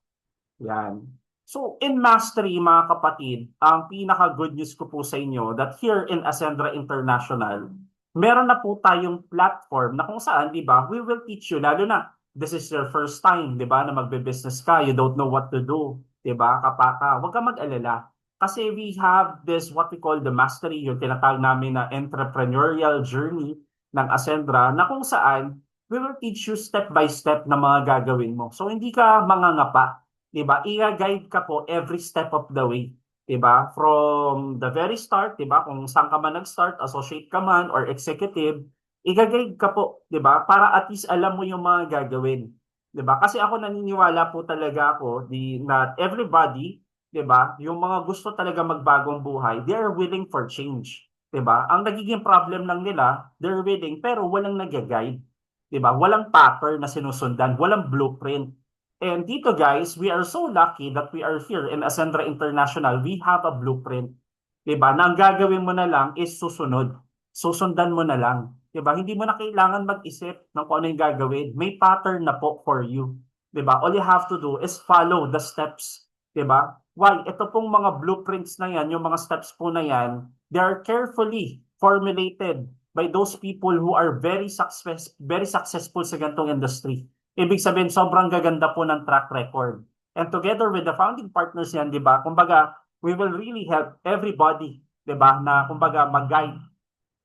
Yan. So, in mastery, mga kapatid, ang pinaka-good news ko po sa inyo that here in Ascendra International, meron na po tayong platform na kung saan, di ba, we will teach you, lalo na, this is your first time, di ba, na magbe-business ka, you don't know what to do, di ba, kapaka, huwag ka mag-alala. Kasi we have this, what we call the mastery, yung tinatawag namin na entrepreneurial journey ng Ascendra, na kung saan, we will teach you step by step na mga gagawin mo. So, hindi ka mangangapa. 'Di ba? I-guide ka po every step of the way, 'di ba? From the very start, 'di ba? Kung saan ka man nag-start, associate ka man or executive, i-guide ka po, 'di ba? Para at least alam mo yung mga gagawin, 'di ba? Kasi ako naniniwala po talaga ako not everybody, 'di ba? Yung mga gusto talaga magbagong buhay, they are willing for change, 'di ba? Ang nagiging problem lang nila, they're willing pero walang nag-guide, 'di ba? Walang pattern na sinusundan, walang blueprint. And dito guys, we are so lucky that we are here in Ascendra International. We have a blueprint. Diba? Na ang gagawin mo na lang is susunod. Susundan mo na lang. Diba? Hindi mo na kailangan mag-isip ng kung ano yung gagawin. May pattern na po for you. Diba? All you have to do is follow the steps. Diba? Why? Ito pong mga blueprints na yan, yung mga steps po na yan, they are carefully formulated by those people who are very successful sa ganitong industry. Ibig sabihin, sobrang gaganda po ng track record. And together with the founding partners yan, di ba, kumbaga, we will really help everybody, di ba, na kumbaga mag-guide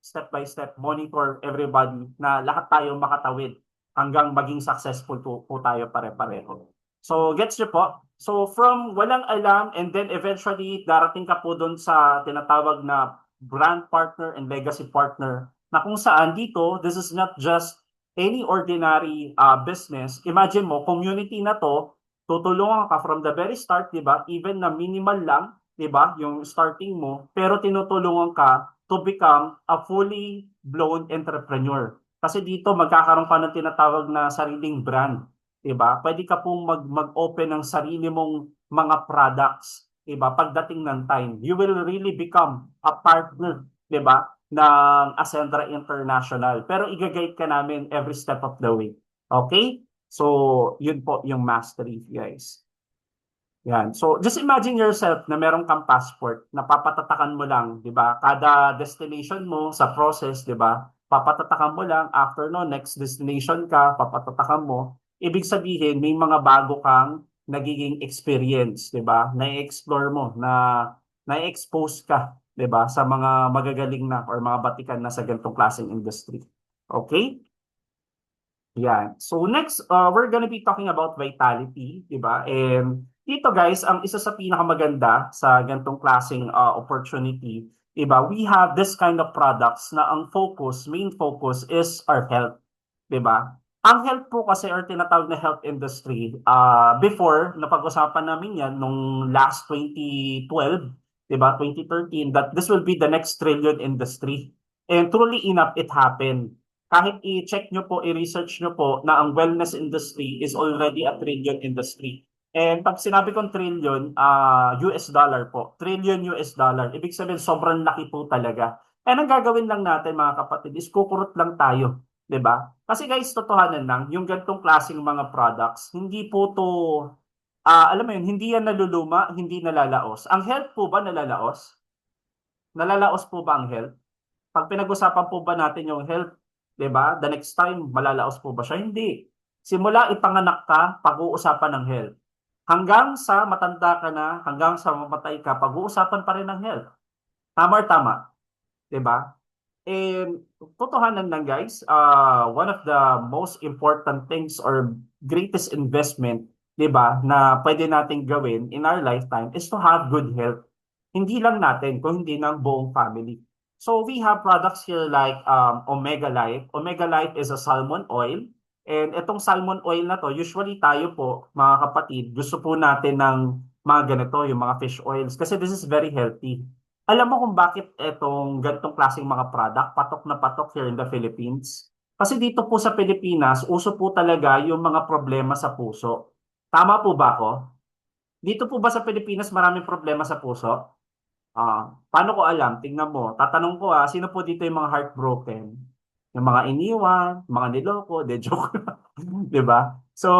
step by step, monitor everybody na lahat tayo makatawid hanggang maging successful po tayo pare-pareho. So, gets nyo po? So, from walang alam and then eventually darating ka po doon sa tinatawag na brand partner and legacy partner na kung saan dito, this is not just any ordinary business. Imagine mo, community na to, tutulungan ka from the very start, di ba? Even na minimal lang, di ba? Yung starting mo, pero tinutulungan ka to become a fully blown entrepreneur. Kasi dito magkakaroon ka ng tinatawag na sariling brand, di ba? Pwede ka pong mag-open ng sarili mong mga products, di ba? Pagdating ng time, you will really become a partner, di ba, ng Ascendra International. Pero i-guide ka namin every step of the way. Okay? So, yun po yung mastery, guys. Yan. So, just imagine yourself na meron kang passport na papatatakan mo lang, di ba? Kada destination mo sa process, di ba? Papatatakan mo lang, after no, next destination ka, papatatakan mo. Ibig sabihin, may mga bago kang nagiging experience, di ba? Na-explore mo, na-expose ka, di ba? Sa mga magagaling na or mga batikan na sa ganitong klaseng industry. Okay? Yan. So next, we're gonna be talking about vitality, di ba? And dito guys, ang isa sa pinakamaganda sa ganitong klaseng opportunity, di ba? We have this kind of products na ang main focus is our health, di ba? Ang health po kasi or tinatawag na health industry, before, napag-usapan namin yan nung last 2012, diba, 2013, that this will be the next trillion industry. And truly enough, it happened. Kahit i-check nyo po, i-research nyo po na ang wellness industry is already a trillion industry. And pag sinabi kong trillion, US dollar po, trillion US dollar, ibig sabihin sobrang laki po talaga. And ang gagawin lang natin mga kapatid is kukurot lang tayo. 'Di ba? Kasi guys, totohanan lang, yung ganitong klaseng mga products, hindi po to, alam mo yun, hindi yan naluluma, hindi nalalaos. Ang health po ba nalalaos? Nalalaos po ba ang health? Pag pinag-usapan po ba natin yung health, 'di ba? The next time malalaos po ba siya? Hindi. Simula ipanganak ka, pag-uusapan ng health. Hanggang sa matanda ka na, hanggang sa mamatay ka, pag-uusapan pa rin ng health. Tama or tama, 'di ba? And totohanan lang guys, one of the most important things or greatest investment, 'di ba, na pwede nating gawin in our lifetime is to have good health. Hindi lang natin, kung hindi ng buong family. So we have products here like Omega Life. Omega Life is a salmon oil. And itong salmon oil na to, usually tayo po, mga kapatid, gusto po natin ng mga ganito, yung mga fish oils. Kasi this is very healthy. Alam mo kung bakit itong ganitong klaseng mga product, patok na patok here in the Philippines? Kasi dito po sa Pilipinas, uso po talaga yung mga problema sa puso. Tama po ba ako? Dito po ba sa Pilipinas maraming problema sa puso? Paano ko alam? Tingnan mo. Tatanong ko sino po dito yung mga heartbroken? Yung mga iniwan, mga niloko, de joke lang. 'Di ba? So,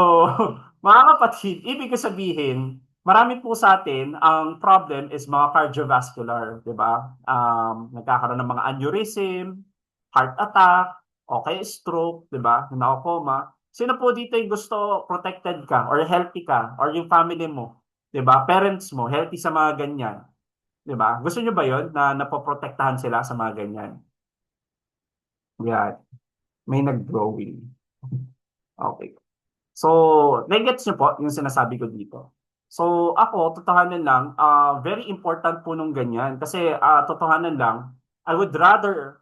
mga kapatid, ibig ko sabihin, marami po sa atin, ang problem is mga cardiovascular, 'di ba? Nagkakaroon ng mga aneurysm, heart attack, o kaya stroke, 'di ba? Nakakoma. Sino po dito yung gusto protected ka or healthy ka or yung family mo, 'di ba? Parents mo, healthy sa mga ganyan. 'Di ba? Gusto niyo ba 'yon na napoprotektahan sila sa mga ganyan? Yan. May nag-drawing. Okay. So, nagets niyo po yung sinasabi ko dito. So, ako, totohanan lang, very important po nung ganyan. Kasi, totohanan lang, I would rather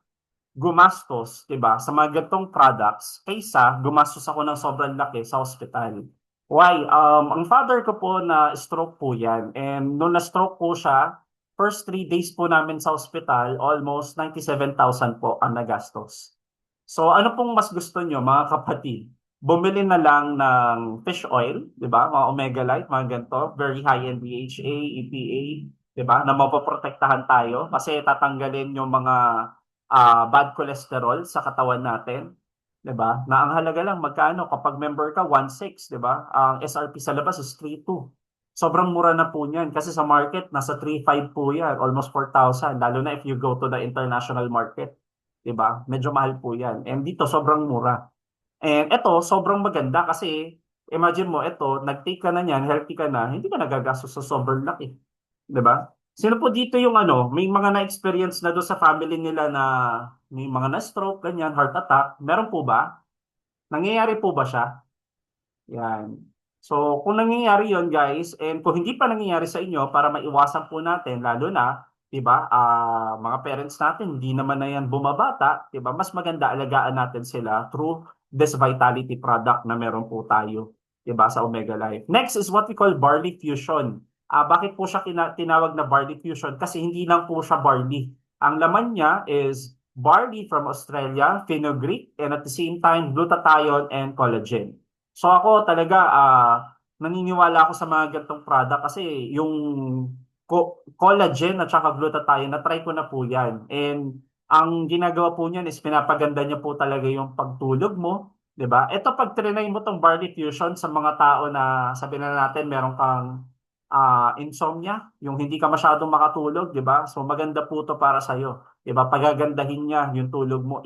gumastos, 'di ba, sa mga ganitong products kaysa gumastos ako ng sobrang laki sa ospital. Why? Ang father ko po na stroke po 'yan. And nung na-stroke po siya, first 3 days po namin sa ospital, almost 97,000 po ang nagastos. So ano pong mas gusto nyo, mga kapatid? Bumili na lang ng fish oil, 'di ba? Mga Omega Life, mga ganito, very high in DHA, EPA, 'di ba? Na mapoprotektahan tayo kasi tatanggalin yung mga bad cholesterol sa katawan natin, 'di ba? Na ang halaga lang magkano kapag member ka 1.6, 'di ba? Ang SRP sa labas is 3.2. Sobrang mura na po niyan kasi sa market nasa 3.5 po yan, almost 4,000 lalo na if you go to the international market, 'di ba? Medyo mahal po yan. And dito sobrang mura. And ito sobrang maganda kasi imagine mo ito, nag-take ka na niyan, healthy ka na, hindi ka nagagastos sa sobrang laki, 'di ba? Sino po dito yung may mga na-experience na doon sa family nila na may mga na-stroke, ganyan, heart attack? Meron po ba? Nangyayari po ba siya? Yan. So, kung nangyayari yon guys, and kung hindi pa nangyayari sa inyo, para maiwasan po natin, lalo na, 'di ba, mga parents natin, hindi naman na yan bumabata, 'di ba? Mas maganda alagaan natin sila through this vitality product na meron po tayo, 'di ba, sa Omega Life. Next is what we call barley fusion. Bakit po siya tinawag na barley fusion? Kasi hindi lang po siya barley. Ang laman niya is barley from Australia, fenugreek, and at the same time, glutathione and collagen. So ako talaga, naniniwala ako sa mga ganitong product kasi yung collagen at saka glutathione, na-try ko na po yan. And ang ginagawa po niyan is pinapaganda niya po talaga yung pagtulog mo, 'di ba? Ito pag trinay mo tong barley fusion sa mga tao na sabi na natin meron kang insomnia, yung hindi ka masyadong makatulog, 'di ba? So maganda po 'to para sa iyo, 'di ba? Pagagandahin niya yung tulog mo,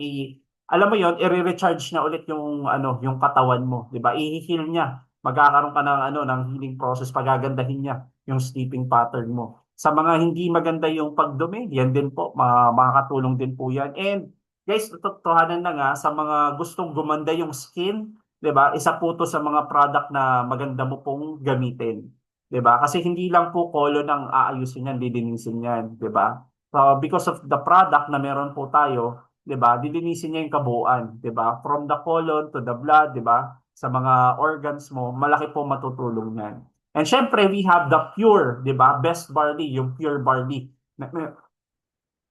alam mo 'yon, i-recharge niya ulit yung yung katawan mo, 'di ba? I-heal niya. Magkakaroon ka ng healing process, pagagandahin niya yung sleeping pattern mo. Sa mga hindi maganda yung pagdumi, yan din po, makakatulong din po yan. And guys, totohanan na nga, sa mga gustong gumanda yung skin, 'di ba? Isa po 'to sa mga product na maganda mo pong gamitin. 'Di ba? Kasi hindi lang po colon ang aayusin yan, lilinisin yan, 'di ba? So because of the product na meron po tayo, 'di ba? Dilinisin niya yung kabuuan, 'di ba? From the colon to the blood, 'di ba? Sa mga organs mo, malaki po matutulong yan. And syempre, we have the pure, 'di ba? Best barley, yung pure barley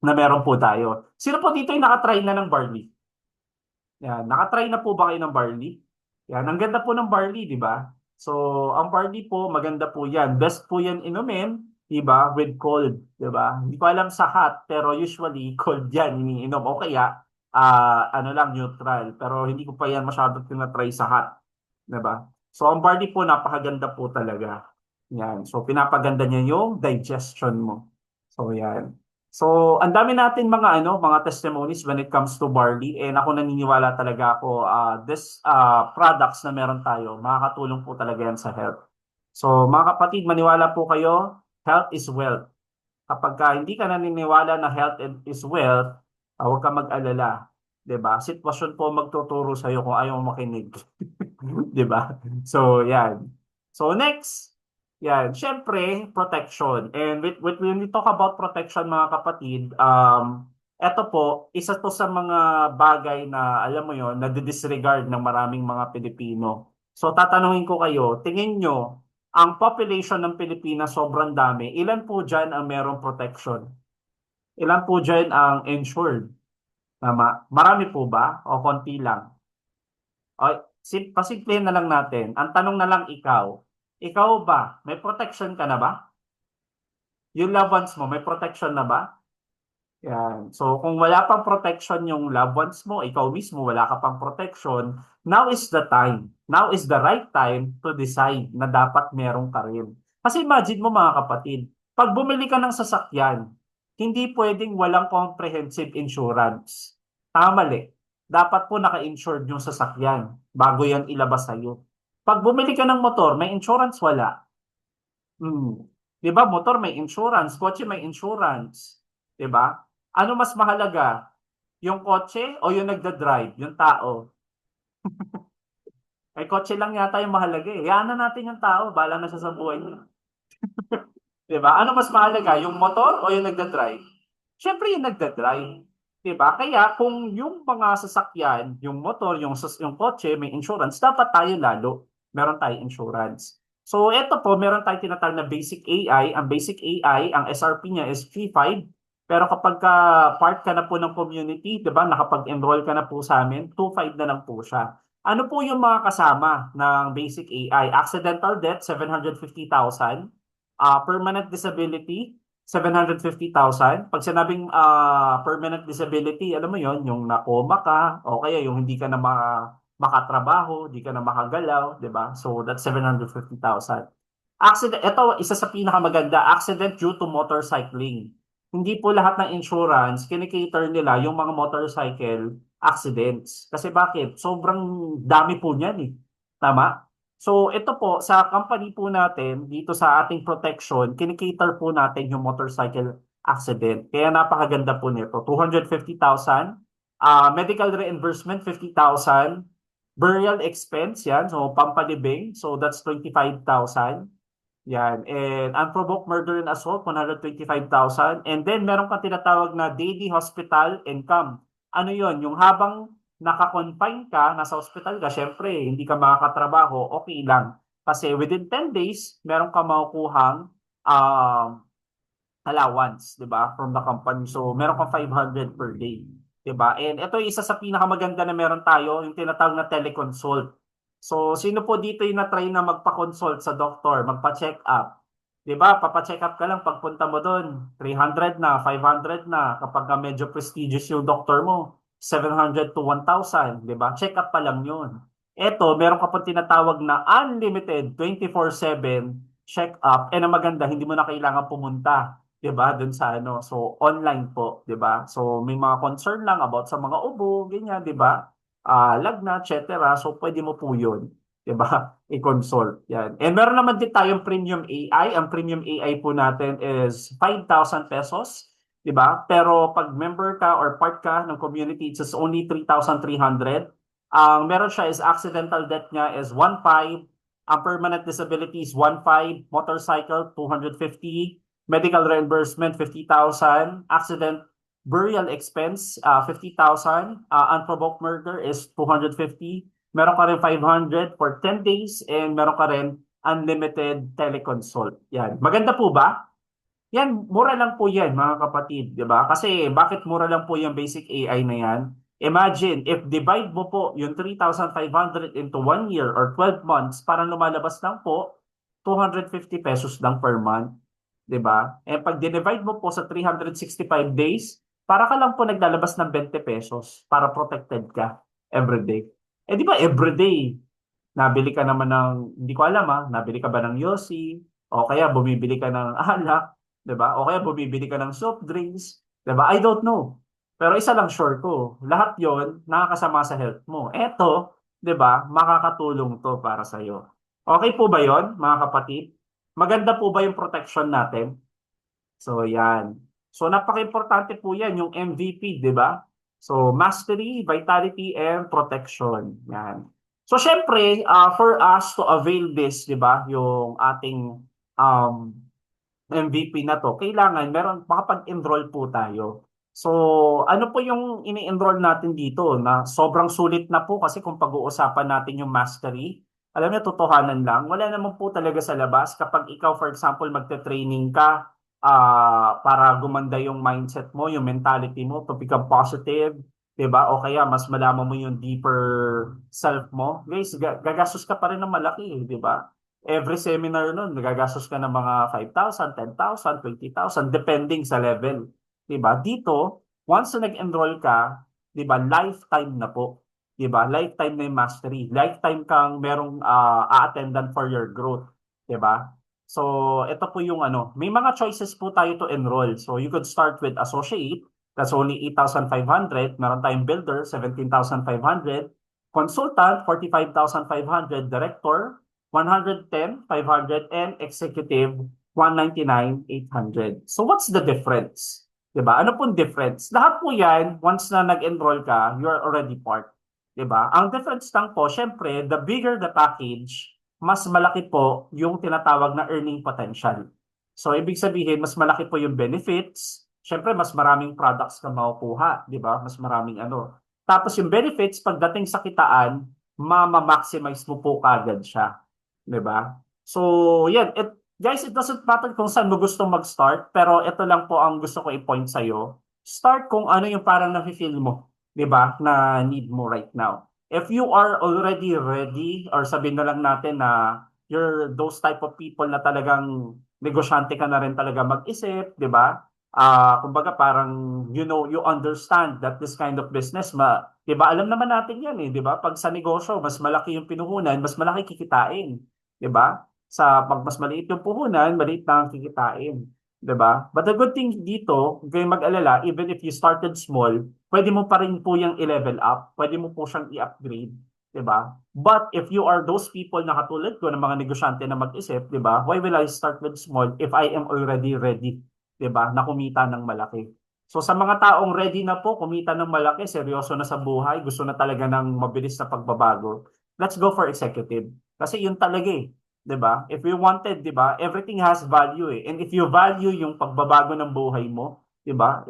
na meron po tayo. Sino po dito yung nakatry na ng barley? Yan, nakatry na po ba kayo ng barley? Yan, ang ganda po ng barley, 'di ba? So, ang barley po, maganda po 'yan. Best po 'yan inumin, 'di ba? With cold, 'di ba? Hindi ko alam sa hot, pero usually cold 'yan iniinom o kaya lang neutral. Pero hindi ko pa 'yan masyadong tinatry sa hot, 'di ba? So, ang barley po napakaganda po talaga. Yan. So, pinapaganda niya yung digestion mo. So, yan. So, ang dami natin mga testimonies when it comes to barley, and ako naniniwala talaga ako this products na meron tayo, makakatulong po talaga yan sa health. So, mga kapatid, maniwala po kayo, health is wealth. Kapag hindi ka naniniwala na health is wealth, huwag ka mag-alala. 'Di ba? Sitwasyon po magtuturo sa iyo kung ayaw mo makinig. 'Di ba? So, yan. So, next, yan, syempre, protection. And when we talk about protection, mga kapatid, eto po, isa to sa mga bagay na, alam mo yon, na disregard ng maraming mga Pilipino. So, tatanungin ko kayo, tingin nyo, ang population ng Pilipinas sobrang dami. Ilan po dyan ang merong protection? Ilan po dyan ang insured? Tama? Marami po ba? O konti lang? O, pasimplihin na lang natin. Ang tanong na lang ikaw ba, may protection ka na ba? Yung loved ones mo, may protection na ba? Yan. So, kung wala pang protection yung loved ones mo, ikaw mismo, wala ka pang protection, now is the time. Now is the right time to decide na dapat meron ka rin. Kasi imagine mo, mga kapatid, pag bumili ka ng sasakyan, hindi pwedeng walang comprehensive insurance. Mali. Dapat po naka-insured yung sasakyan bago yan ilabas sa'yo. Pag bumili ka ng motor, may insurance, wala. Di ba? Motor may insurance, kotse may insurance. Di ba? Ano mas mahalaga? Yung kotse o yung nagda-drive? Yung tao? Ay, kotse lang yata yung mahalaga eh. Hayaan na natin yung tao, bahala na siya sa buhay niya. Di ba? Ano mas mahalaga? Yung motor o yung nagda-drive? Siyempre yung nagda-drive. Di ba? Kaya kung yung mga sasakyan, yung motor, yung kotse, may insurance, dapat tayo lalo. Meron tayong insurance. So, ito po, meron tayong tinatawag na basic AI. Ang basic AI, ang SRP niya is 3.5. Pero kapag part ka na po ng community, di ba, nakapag-enroll ka na po sa amin, 2.5 na lang po siya. Ano po yung mga kasama ng basic AI? Accidental death, 750,000. Permanent disability, 750,000. Pag sinabing permanent disability, alam mo yon, yung nakoma ka, o kaya yung hindi ka na makatrabaho, hindi ka na makagalaw, di ba? So, that's 750,000. Accident, ito, isa sa pinakamaganda, accident due to motorcycling. Hindi po lahat ng insurance, kinikater nila yung mga motorcycle accidents. Kasi bakit? Sobrang dami po niyan eh. Tama? So, ito po, sa company po natin, dito sa ating protection, kinikater po natin yung motorcycle accident. Kaya napakaganda po nito. 250,000. Medical reimbursement, 50,000. Burial expense, yan. So, pampalibing. So, that's 25,000. Yan. And unprovoked murder and assault, 125,000. And then, meron kang tinatawag na daily hospital income. Ano yon? Yung habang naka-confine ka, nasa hospital ka, syempre, hindi ka makakatrabaho, okay lang. Kasi within 10 days, meron ka makukuhang allowance, di ba? From the company. So, meron kang 500 per day. Di ba? And ito yung isa sa pinakamaganda na meron tayo, yung tinatawag na teleconsult. So, sino po dito yung na-try na magpa-consult sa doktor, magpa-check up? 'Di ba? Papa-check up ka lang pagpunta mo doon, 300 na, 500 na. Kapag medyo prestigious yung doktor mo, 700 to 1,000, 'di ba? Check up pa lang 'yun. Eto, meron ka po tinatawag na unlimited 24/7 check up. And ang maganda, hindi mo na kailangan pumunta, 'di ba? Doon sa So, online po, 'di ba? So, may mga concern lang about sa mga ubo, ganyan, 'di ba? Lagnat, etc. So, pwede mo po yun, diba? I-consult. Yan. And meron naman din tayong premium AI. Ang premium AI po natin is 5,000 pesos, diba? Pero pag member ka or part ka ng community, it's just only 3,300. Ang meron siya is accidental death niya is 1,500. Ang permanent disability is 1,500. Motorcycle, 250. Medical reimbursement, 50,000. Accident burial expense, 50,000. Unprovoked murder is 250. Meron ka rin 500 for 10 days and meron ka rin unlimited teleconsult. Yan. Maganda po ba? Yan, mura lang po yan, mga kapatid. Diba? Kasi bakit mura lang po yung basic AI na yan? Imagine, if divide mo po yung 3,500 into 1 year or 12 months, parang lumalabas lang po 250 pesos lang per month. Diba? And pag dinivide mo po sa 365 days, para ka lang po naglalabas ng 20 pesos para protected ka everyday. Eh di ba everyday, nabili ka naman ng, hindi ko alam nabili ka ba ng Yossi, o kaya bumibili ka ng alak, 'di ba? O kaya bumibili ka ng soft drinks, 'di ba? I don't know. Pero isa lang sure ko, lahat 'yon nakakasama sa health mo. Eto, 'di ba, makakatulong 'to para sa iyo. Okay po ba 'yon, mga kapatid? Maganda po ba yung protection natin? So, yan. So, napaka-importante po yan, yung MVP, di ba? So, mastery, vitality, and protection. Yan. So, syempre, for us to avail this, di ba, yung ating um, MVP na to, kailangan makapag-enroll po tayo. So, ano po yung ini-enroll natin dito na sobrang sulit na po kasi kung pag-uusapan natin yung mastery, alam niyo, totohanan lang, wala naman po talaga sa labas kapag ikaw, for example, magte-training ka para gumanda yung mindset mo, yung mentality mo, to become positive, 'di ba? O kaya mas malaman mo yung deeper self mo. Guys, gagastos ka pa rin ng malaki, 'di ba? Every seminar nun, nagagastos ka ng mga 5,000, 10,000, 20,000, depending sa level. 'Di ba? Dito, once na nag-enroll ka, 'di ba, lifetime na po. 'Di ba? Lifetime na yung mastery. Lifetime kang merong a-attendan for your growth, 'di ba? So, ito po yung ano, may mga choices po tayo to enroll. So, you could start with associate, that's only 8,500. Meron tayong builder, 17,500. Consultant, 45,500. Director, 110,500. And executive, 199,800. So, what's the difference? Diba? Ano pong difference? Lahat po yan, once na nag-enroll ka, you are already part. Diba? Ang difference lang po, syempre, the bigger the package, mas malaki po yung tinatawag na earning potential. So, ibig sabihin, mas malaki po yung benefits. Siyempre, mas maraming products ka makukuha, di ba? Mas maraming ano. Tapos yung benefits, pagdating sa kitaan, ma-maximize mo po kagad siya. Di ba? So, yan. Guys, it doesn't matter kung saan mo gusto mag-start, pero ito lang po ang gusto ko i-point sa'yo. Start kung ano yung parang nafe-feel mo, di ba, na need mo right now. If you are already ready, or sabihin na lang natin na you're those type of people na talagang negosyante ka na rin talaga mag-isip, di ba? Kumbaga parang, you understand that this kind of business, di ba? Alam naman natin yan di ba? Pag sa negosyo, mas malaki yung pinuhunan, mas malaki kikitain, di ba? Pag mas maliit yung puhunan, maliit na ang kikitain. Diba? But the good thing dito, huwag kayong mag-alala, even if you started small, pwede mo pa rin po yung i-level up, pwede mo po siyang i-upgrade, diba? But if you are those people na katulad ko, ng mga negosyante na mag-isip, diba? Why will I start with small if I am already ready, diba? Na kumita ng malaki. So sa mga taong ready na po, kumita ng malaki, seryoso na sa buhay, gusto na talaga ng mabilis na pagbabago, let's go for executive. Kasi yun talaga 'di ba? If you wanted, 'di ba? Everything has value And if you value yung pagbabago ng buhay mo, 'di ba?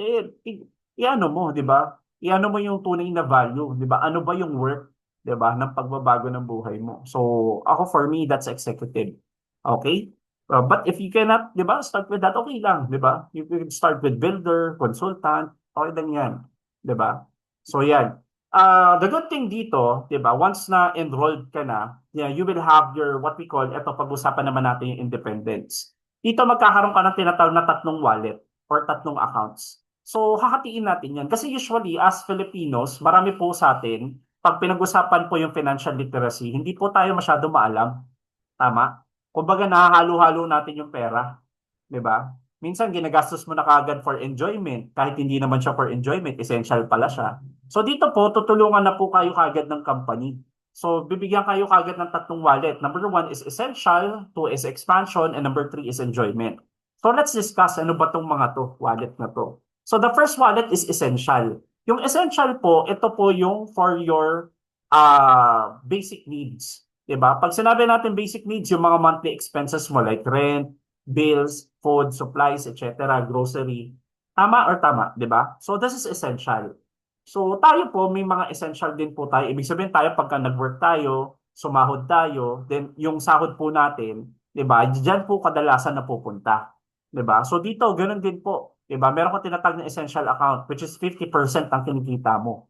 Iano mo, 'di ba? Iano mo yung tunay na value, 'di ba? Ano ba yung worth, 'di ba, ng pagbabago ng buhay mo? So, ako for me, that's executive. Okay? But if you cannot, 'di ba? Start with that, okay lang, 'di ba? You can start with builder, consultant, okay lang 'yan, 'di ba? So, yan. The good thing dito, 'di ba, once na enrolled ka na, you will have your what we call, ito pag-usapan naman natin yung independence. Dito magkakaroon ka ng tinatawag na tatlong wallet or tatlong accounts. So hahatiin natin yan kasi usually as Filipinos, marami po sa atin, pag pinag-usapan po yung financial literacy, hindi po tayo masyado maalam. Tama? Kumbaga nahahalo-halo natin yung pera, 'di ba? Minsan ginagastos mo na kaagad for enjoyment, kahit hindi naman siya for enjoyment, essential pala siya. So dito po, tutulungan na po kayo kaagad ng company. So bibigyan kayo kaagad ng tatlong wallet. Number 1 is essential, 2 is expansion, and number 3 is enjoyment. So let's discuss ano ba tong mga wallet na to. So the first wallet is essential. Yung essential po, ito po yung for your basic needs. Diba? Pag sinabi natin basic needs, yung mga monthly expenses mo like rent, bills, food, supplies, etc., grocery. Tama or tama, di ba? So this is essential. So tayo po, may mga essential din po tayo. Ibig sabihin tayo, pagka nag-work tayo, sumahod tayo, then yung sahod po natin, di ba, dyan po kadalasan napupunta. Di ba? So dito, ganun din po. Di ba? Meron kang tinatag na essential account, which is 50% ang kinikita mo.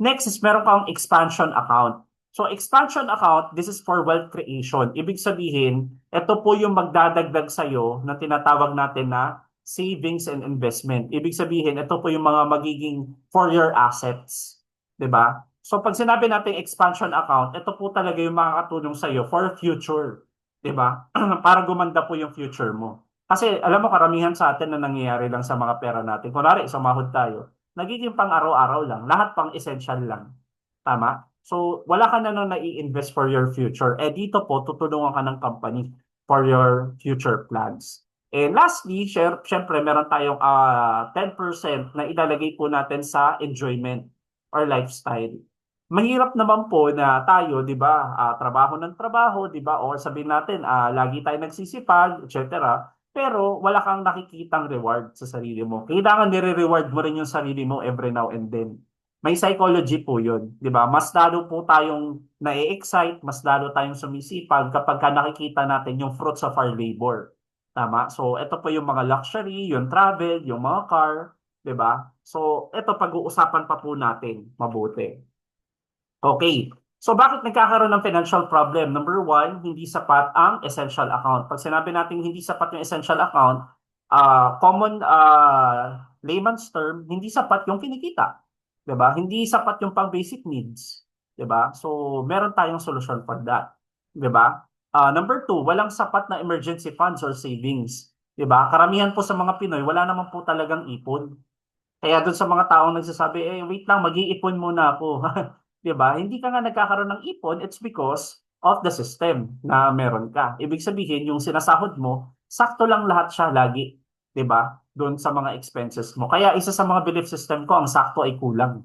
Next is meron kang expansion account. So expansion account, this is for wealth creation. Ibig sabihin, ito po yung magdadagdag sa'yo na tinatawag natin na savings and investment. Ibig sabihin, ito po yung mga magiging for your assets. 'Di ba? So pag sinabi natin expansion account, ito po talaga yung makakatulong sa'yo for future. 'Di ba? Para gumanda po yung future mo. Kasi alam mo, karamihan sa atin na nangyayari lang sa mga pera natin. Kunwari, sumahod tayo, nagiging pang araw-araw lang, lahat pang essential lang. Tama? So, wala ka na nung nai-invest for your future. Eh dito po, tutulungan ka ng company for your future plans. And lastly, syempre, meron tayong 10% na ilalagay po natin sa enjoyment or lifestyle. Mahirap naman po na tayo, 'di ba, trabaho ng trabaho, 'di ba, or sabihin natin lagi tayo nagsisipag, etc. Pero wala kang nakikitang reward sa sarili mo. Kailangan nire-reward mo rin yung sarili mo every now and then. May psychology po 'yun, 'di ba? Mas lalo po tayong na-excite, mas lalo tayong sumisipag kapag nakikita natin yung fruits of our labor. Tama? So, ito po yung mga luxury, yung travel, yung mga car, 'di ba? So, ito pag-uusapan pa po natin mabuti. Okay. So bakit nagkakaroon ng financial problem? Number one, hindi sapat ang essential account. Pag sinabi natin hindi sapat yung essential account, common layman's term, hindi sapat yung kinikita. 'Di ba? Hindi sapat yung pang basic needs. 'Di ba? So meron tayong solution for that. 'Di ba? Number two, walang sapat na emergency funds or savings. 'Di ba? Karamihan po sa mga Pinoy, wala naman po talagang ipon. Kaya doon sa mga taong nagsasabi, wait lang, mag-iipon muna ako. 'Di ba? Hindi ka nga nagkakaroon ng ipon, it's because of the system na meron ka. Ibig sabihin, yung sinasahod mo, sakto lang lahat siya lagi. 'Di ba? Doon sa mga expenses mo. Kaya isa sa mga belief system ko, ang sakto ay kulang.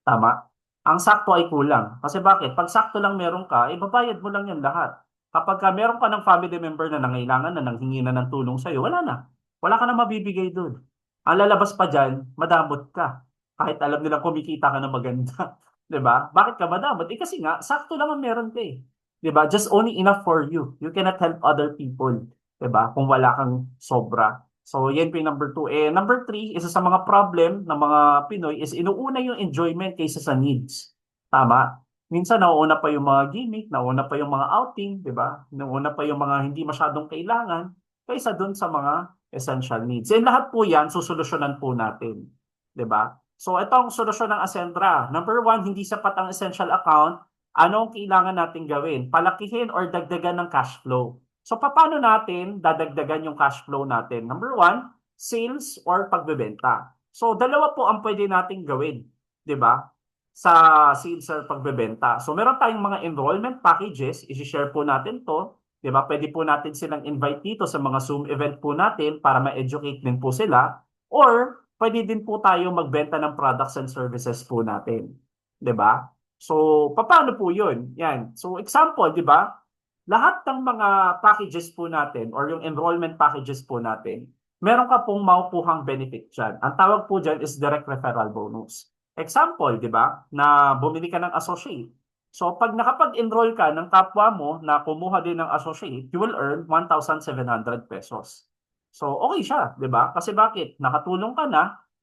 Tama? Ang sakto ay kulang. Kasi bakit? Pag sakto lang meron ka, ibabayad mo lang yan lahat. Kapag meron ka ng family member na nangailangan na, nanghingi na ng tulong sa'yo, wala na. Wala ka na mabibigay doon. Ang lalabas pa dyan, madamot ka. Kahit alam nilang kumikita ka na maganda. 'Di ba? Bakit ka madamot? Kasi nga, sakto lang ang meron ka eh. 'Di ba? Just only enough for you. You cannot help other people. 'Di ba? Kung wala kang sobra. So, yan po yung number two. Number three, isa sa mga problem ng mga Pinoy is inuuna yung enjoyment kaysa sa needs. Tama? Minsan, nauuna pa yung mga gimmick, nauuna pa yung mga outing, 'di ba? Nauuna pa yung mga hindi masyadong kailangan kaysa dun sa mga essential needs. And lahat po yan, susolusyonan po natin. 'Di ba? So, ito ang solusyon ng Ascendra. Number one, hindi sapat ang essential account. Ano ang kailangan natin gawin? Palakihin or dagdagan ng cash flow. So, paano natin dadagdagan yung cash flow natin? Number one, sales or pagbebenta. So, dalawa po ang pwede nating gawin, 'di ba? Sa sales or pagbebenta. So, meron tayong mga enrollment packages. I-share po natin to. 'Di ba? Pwede po natin silang invite dito sa mga Zoom event po natin para ma-educate din po sila. Or, pwede din po tayo magbenta ng products and services po natin. 'Di ba? So, paano po 'yun? Yan. So, example, 'di ba? Lahat ng mga packages po natin or yung enrollment packages po natin, meron ka pong makukuhang benefit dyan. Ang tawag po dyan is direct referral bonus. Example, 'di ba? Na bumili ka ng associate. So, pag nakapag-enroll ka ng kapwa mo na kumuha din ng associate, you will earn 1,700 pesos. So, okay siya, 'di ba? Kasi bakit? Nakatulong ka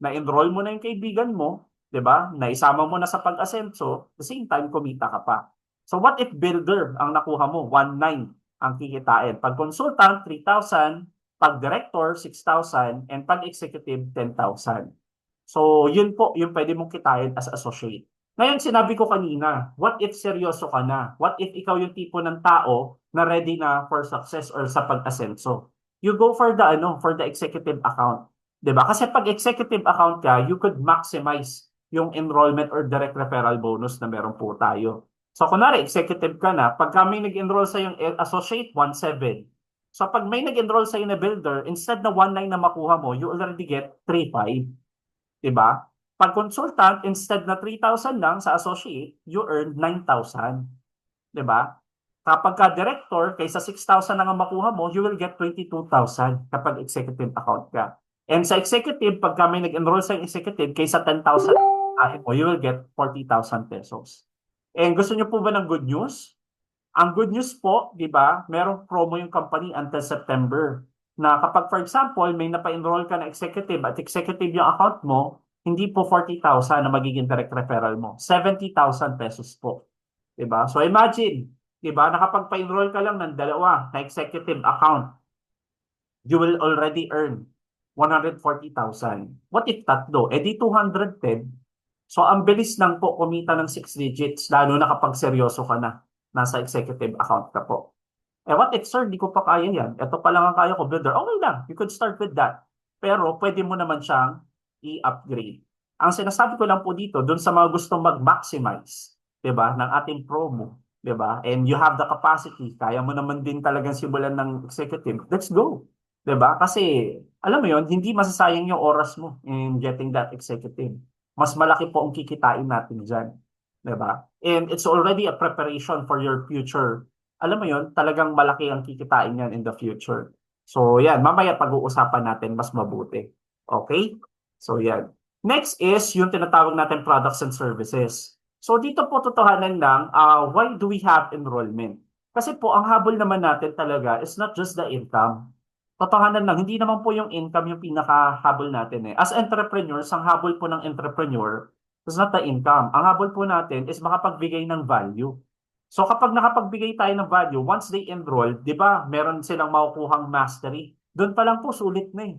na-enroll mo na yung kaibigan mo, 'di ba? Naisama mo na sa pag-asenso, at the same time kumita ka pa. So, what if builder ang nakuha mo? 1,900 ang kikitain. Pag consultant, 3,000, pag director, 6,000, and pag executive, 10,000. So, yun po, yung pwede mong kitain as associate. Ngayon, sinabi ko kanina, what if seryoso ka na? What if ikaw yung tipo ng tao na ready na for success or sa pag-asenso? You go for the executive account. 'Di ba? Kasi pag executive account ka, you could maximize yung enrollment or direct referral bonus na meron po tayo. So, kunwari, executive ka na, pag may nag-enroll sa yung associate, 1,700. So, pag may nag-enroll sa na builder, instead na 1,900 na makuha mo, you already get 3,500. 'Di ba? Pag consultant, instead na 3,000 lang sa associate, you earn 9,000. 'Di ba? Kapag ka director, kaysa 6,000 na nga makuha mo, you will get 22,000 kapag executive account ka. And sa executive, pag may nag-enroll sa executive, kaysa 10,000 mo, you will get 40,000 pesos. And gusto niyo po ba ng good news? Ang good news po, 'di ba? Merong promo yung company until September. Na kapag for example, may napa-enroll ka na executive at executive yung account mo, hindi po 40,000 na magiging direct referral mo. 70,000 pesos po. 'Di ba? So imagine, 'di ba? Nakapagpa-enroll ka lang ng dalawa na executive account. You will already earn 140,000. What if tatlo? Di 210. So, ang bilis lang po kumita ng 6 digits, lalo na kapag seryoso ka na, nasa executive account ka po. Eh what if, sir, di ko pa kaya yan. Ito pa lang ang kaya ko, builder. Okay lang, you could start with that. Pero pwede mo naman siyang i-upgrade. Ang sinasabi ko lang po dito, dun sa mga gustong mag-maximize, 'di ba, ng ating promo, 'di ba? And you have the capacity, kaya mo naman din talagang simulan ng executive. Let's go. 'Di ba? Kasi alam mo 'yon, hindi masasayang yung oras mo in getting that executive. Mas malaki po ang kikitain natin diyan, 'di ba? And it's already a preparation for your future. Alam mo 'yon, talagang malaki ang kikitain niyan in the future. So, yan, mamaya pag-uusapan natin mas mabuti. Okay? So, yan. Next is yung tinatawag natin products and services. So dito po totohanan lang, why do we have enrollment? Kasi po ang habol naman natin talaga is not just the income. Totohanan lang, hindi naman po yung income yung pinakahabol natin eh. As entrepreneurs, ang habol po ng entrepreneur is not the income. Ang habol po natin is makapagbigay ng value. So kapag nakapagbigay tayo ng value, once they enroll, di ba, meron silang makukuhang mastery. Doon pa lang po sulit na eh.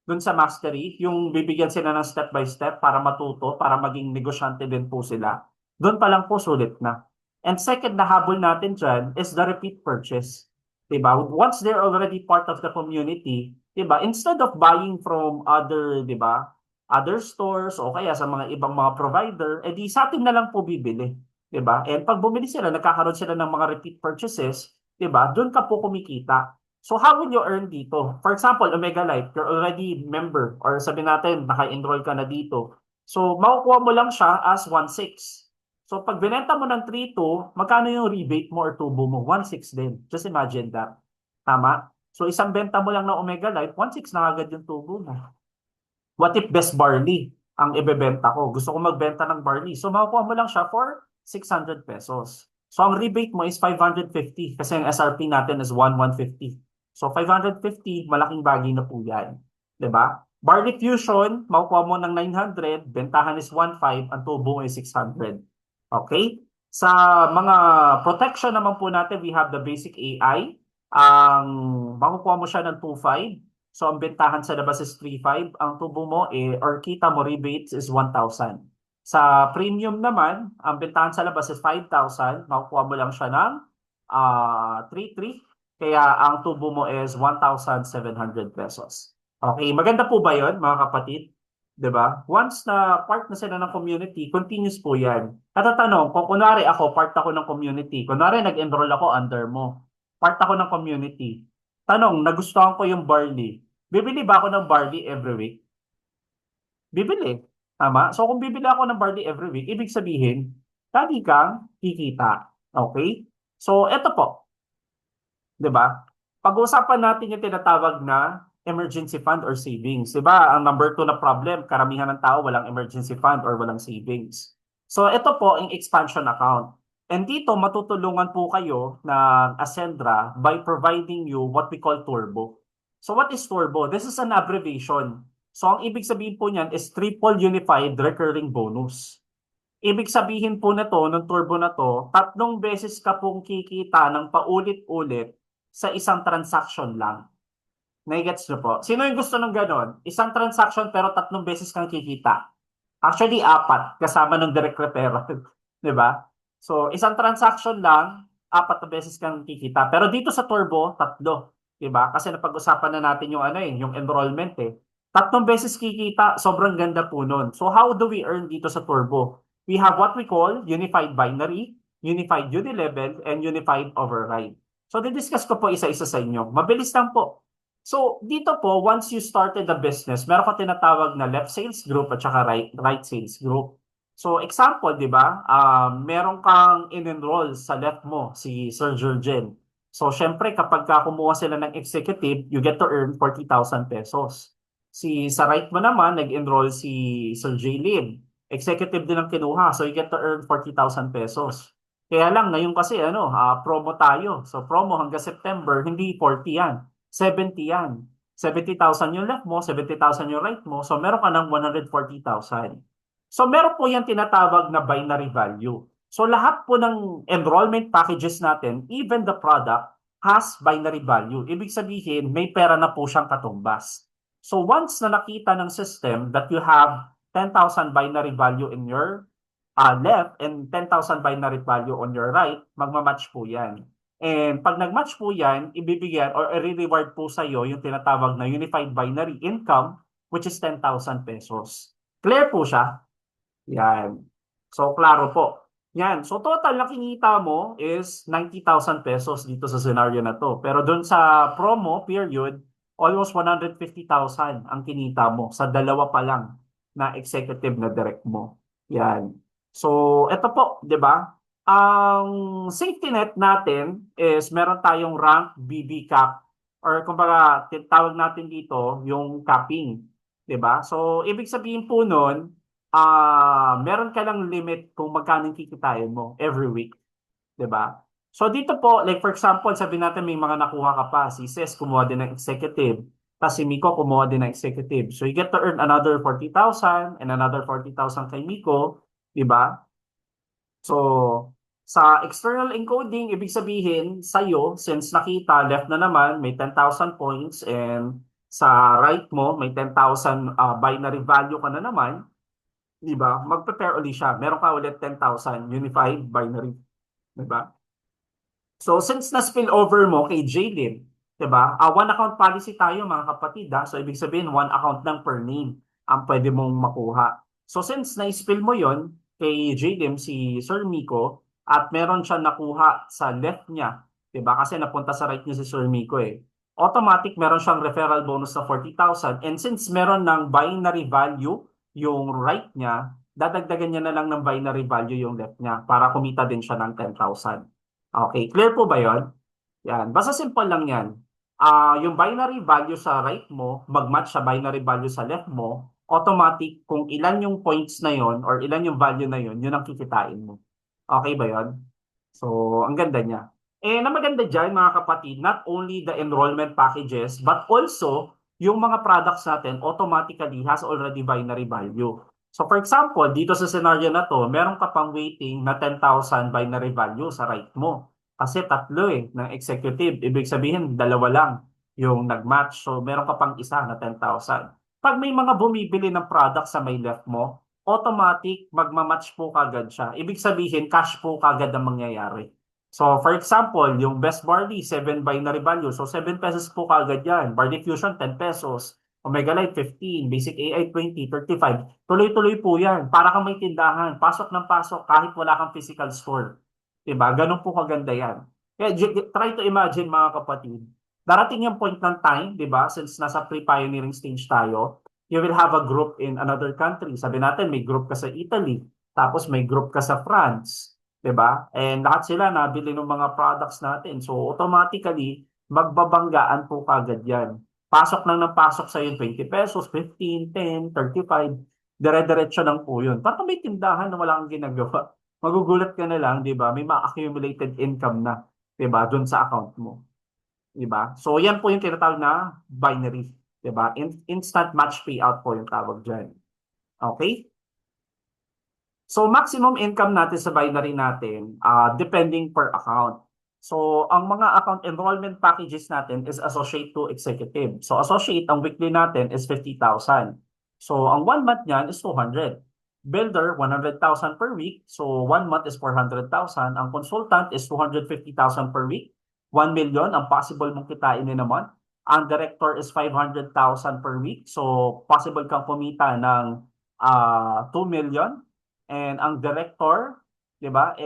Dun sa mastery, yung bibigyan sila ng step by step para matuto, para maging negosyante din po sila. Doon pa lang po sulit na. And second na habol natin dyan is the repeat purchase. Diba? Once they're already part of the community, diba? Instead of buying from other, diba? Other stores o kaya sa mga ibang mga provider, edi sa atin na lang po bibili. Diba? And pag bumili sila, nagkakaroon sila ng mga repeat purchases, diba? Doon ka po kumikita. So how will you earn dito? For example, Omega Life, you're already member or sabi natin, naka-enroll ka na dito. So makukuha mo lang siya as 1.6. So pag binenta mo ng 3.2, magkano yung rebate mo or tubo mo? 1.6 din. Just imagine that. Tama? So isang benta mo lang ng Omega Life, 1.6 na agad yung tubo mo. What if Best Barley ang ibebenta ko? Gusto ko magbenta ng barley. So makukuha mo lang siya for 600 pesos. So ang rebate mo is 550 kasi ang SRP natin is 1,150. So 550, malaking bagay na po yan. 'Di ba? Barley Fusion, makukuha mo ng 900, bentahan is 1.5, ang tubo mo is 600. Okay? Sa mga protection naman po natin, we have the basic AI. Ang makukuha mo siya ng 2.5. So ang bentahan sa labas is 3.5. Ang tubo mo or kita mo rebates is 1,000. Sa premium naman, ang bentahan sa labas is 5,000. Makukuha mo lang siya ng 3.3. Kaya ang tubo mo is 1,700 pesos. Okay, maganda po ba 'yon, mga kapatid? 'Di ba? Once na part na sila ng community, continuous po 'yan. Katatanong, kung kunwari ako, part ako ng community, kunwari nag-enroll ako under mo, part ako ng community. Tanong, nagustuhan ko yung barley. Bibili ba ako ng barley every week? Bibili. Tama? So kung bibili ako ng barley every week, ibig sabihin, lagi kang kikita. Okay? So eto po. 'Di ba? Pag-uusapan natin yung tinatawag na emergency fund or savings. 'Di ba? Ang number 2 na problem, karamihan ng tao walang emergency fund or walang savings. So ito po ang expansion account. And dito matutulungan po kayo ng Ascendra by providing you what we call turbo. So what is turbo? This is an abbreviation. So ang ibig sabihin po niyan is Triple Unified Recurring Bonus. Ibig sabihin po na to, ng turbo na to, 3 beses ka pong kikita ng paulit-ulit sa isang transaction lang. Nai-gets nyo po? Sino yung gusto ng ganon? Isang transaction pero 3 beses kang kikita. Actually, 4 kasama ng direct referral. Diba? So, isang transaction lang, 4 na beses kang kikita. Pero dito sa turbo, 3. Diba? Kasi napag-usapan na natin yung yung enrollment eh. 3 beses kikita, sobrang ganda po nun. So, how do we earn dito sa turbo? We have what we call unified binary, unified unilevel, and unified override. So, didiscuss ko po isa-isa sa inyo. Mabilis lang po. So, dito po, once you started the business, meron ka tinatawag na left sales group at saka right sales group. So, example, di ba? Meron kang in-enroll sa left mo, si Sir Jurgen. So, syempre, kapag kumuha sila ng executive, you get to earn 40,000 pesos. Sa right mo naman, nag-enroll si Sir J. Lim. Executive din ang kinuha, so you get to earn 40,000 pesos. Kaya lang, ngayon kasi, promo tayo. So, promo hanggang September, hindi 40 yan. 70 yan. 70,000 yung left mo, 70,000 yung right mo. So, meron ka ng 140,000. So, meron po yung tinatawag na binary value. So, lahat po ng enrollment packages natin, even the product, has binary value. Ibig sabihin, may pera na po siyang katumbas. So, once na nakita ng system that you have 10,000 binary value in your left and 10,000 binary value on your right, magmamatch po yan. And pag nag-match po yan, ibibigyan or i-reward po sa iyo yung tinatawag na Unified Binary Income, which is 10,000 pesos. Clear po siya? Yan. So, klaro po. Yan. So, total na kinita mo is 90,000 pesos dito sa scenario na to. Pero dun sa promo period, almost 150,000 ang kinita mo sa dalawa pa lang na executive na direct mo. Yan. So, eto po, di ba? Ang safety net natin is meron tayong rank BB cap or kumbaga tawag natin dito yung capping, 'di ba? So ibig sabihin po noon, meron ka lang limit kung magkano kikitain mo every week, 'di ba? So dito po, like for example, sabi natin may mga nakuha ka pa, si Ses kumuha din ng executive, tapos si Miko kumuha din ng executive. So you get to earn another 40,000 and another 40,000 kay Miko, 'di ba? So, sa external encoding, ibig sabihin, sa'yo, since nakita, left na naman, may 10,000 points, and sa right mo, may 10,000 binary value ka na naman, di ba? Mag-prepare ulit siya. Meron ka ulit 10,000 unified binary. Di ba? So, since na-spill over mo kay Jaylin, di ba? One account policy tayo, mga kapatid. So, ibig sabihin, one account lang per name ang pwede mong makuha. So, since na-spill mo yon kay Jaylin, si Sir Miko, at meron siya nakuha sa left niya, 'di ba? Kasi napunta sa right niya si Sir Miko eh. Automatic meron siyang referral bonus na 40,000 and since meron ng binary value yung right niya, dadagdagan niya na lang ng binary value yung left niya para kumita din siya ng 10,000. Okay, clear po ba 'yon? Yan, basta simple lang 'yan. Yung binary value sa right mo, mag-match sa binary value sa left mo, automatic kung ilan yung points na 'yon or ilan yung value na 'yon, yun ang kikitain mo. Okay ba yun? So, ang ganda niya. Na maganda dyan, mga kapatid, not only the enrollment packages, but also, yung mga products natin automatically has already binary value. So, for example, dito sa scenario na to, meron ka pang waiting na 10,000 binary value sa right mo. Kasi tatlo ng executive. Ibig sabihin, dalawa lang yung nag-match. So, meron ka pang isa na 10,000. Pag may mga bumibili ng product sa may left mo, automatic magmamatch po kagad siya. Ibig sabihin, cash po kagad ang mangyayari. So, for example, yung best barley, 7 binary value. So, 7 pesos po kagad yan. Barley Fusion, 10 pesos. Omega Light, 15. Basic AI, 20, 35. Tuloy-tuloy po yan. Para kang may tindahan. Pasok ng pasok kahit wala kang physical store. Diba? Ganun po kaganda yan. Kaya, try to imagine, mga kapatid. Darating yung point ng time, diba? Since nasa pre-pioneering stage tayo, you will have a group in another country. Sabi natin, may group ka sa Italy, tapos may group ka sa France, 'di ba? And lahat sila nabili ng mga products natin. So automatically, magbabanggaan po kagad 'yan. Pasok lang ng pasok sa yung 20 pesos, 15, 10, 35, dire-diretso lang po 'yun. Parang may tindahan na wala kang ginagawa. Magugulat ka na lang, 'di ba? May ma-accumulated income na, 'di ba, doon sa account mo. 'Di ba? So 'yan po yung tinatawag na binary. Diba? Instant match payout po yung tawag dyan. Okay? So, maximum income natin sa binary natin, depending per account. So, ang mga account enrollment packages natin is associate to executive. So, associate, ang weekly natin is 50,000. So, ang 1 month niyan is 200. Builder, 100,000 per week. So, 1 month is 400,000. Ang consultant is 250,000 per week. 1 million ang possible mong kitain in a month. Ang director is 500,000 per week. So, possible kang kumita ng 2 million. And ang director, di ba,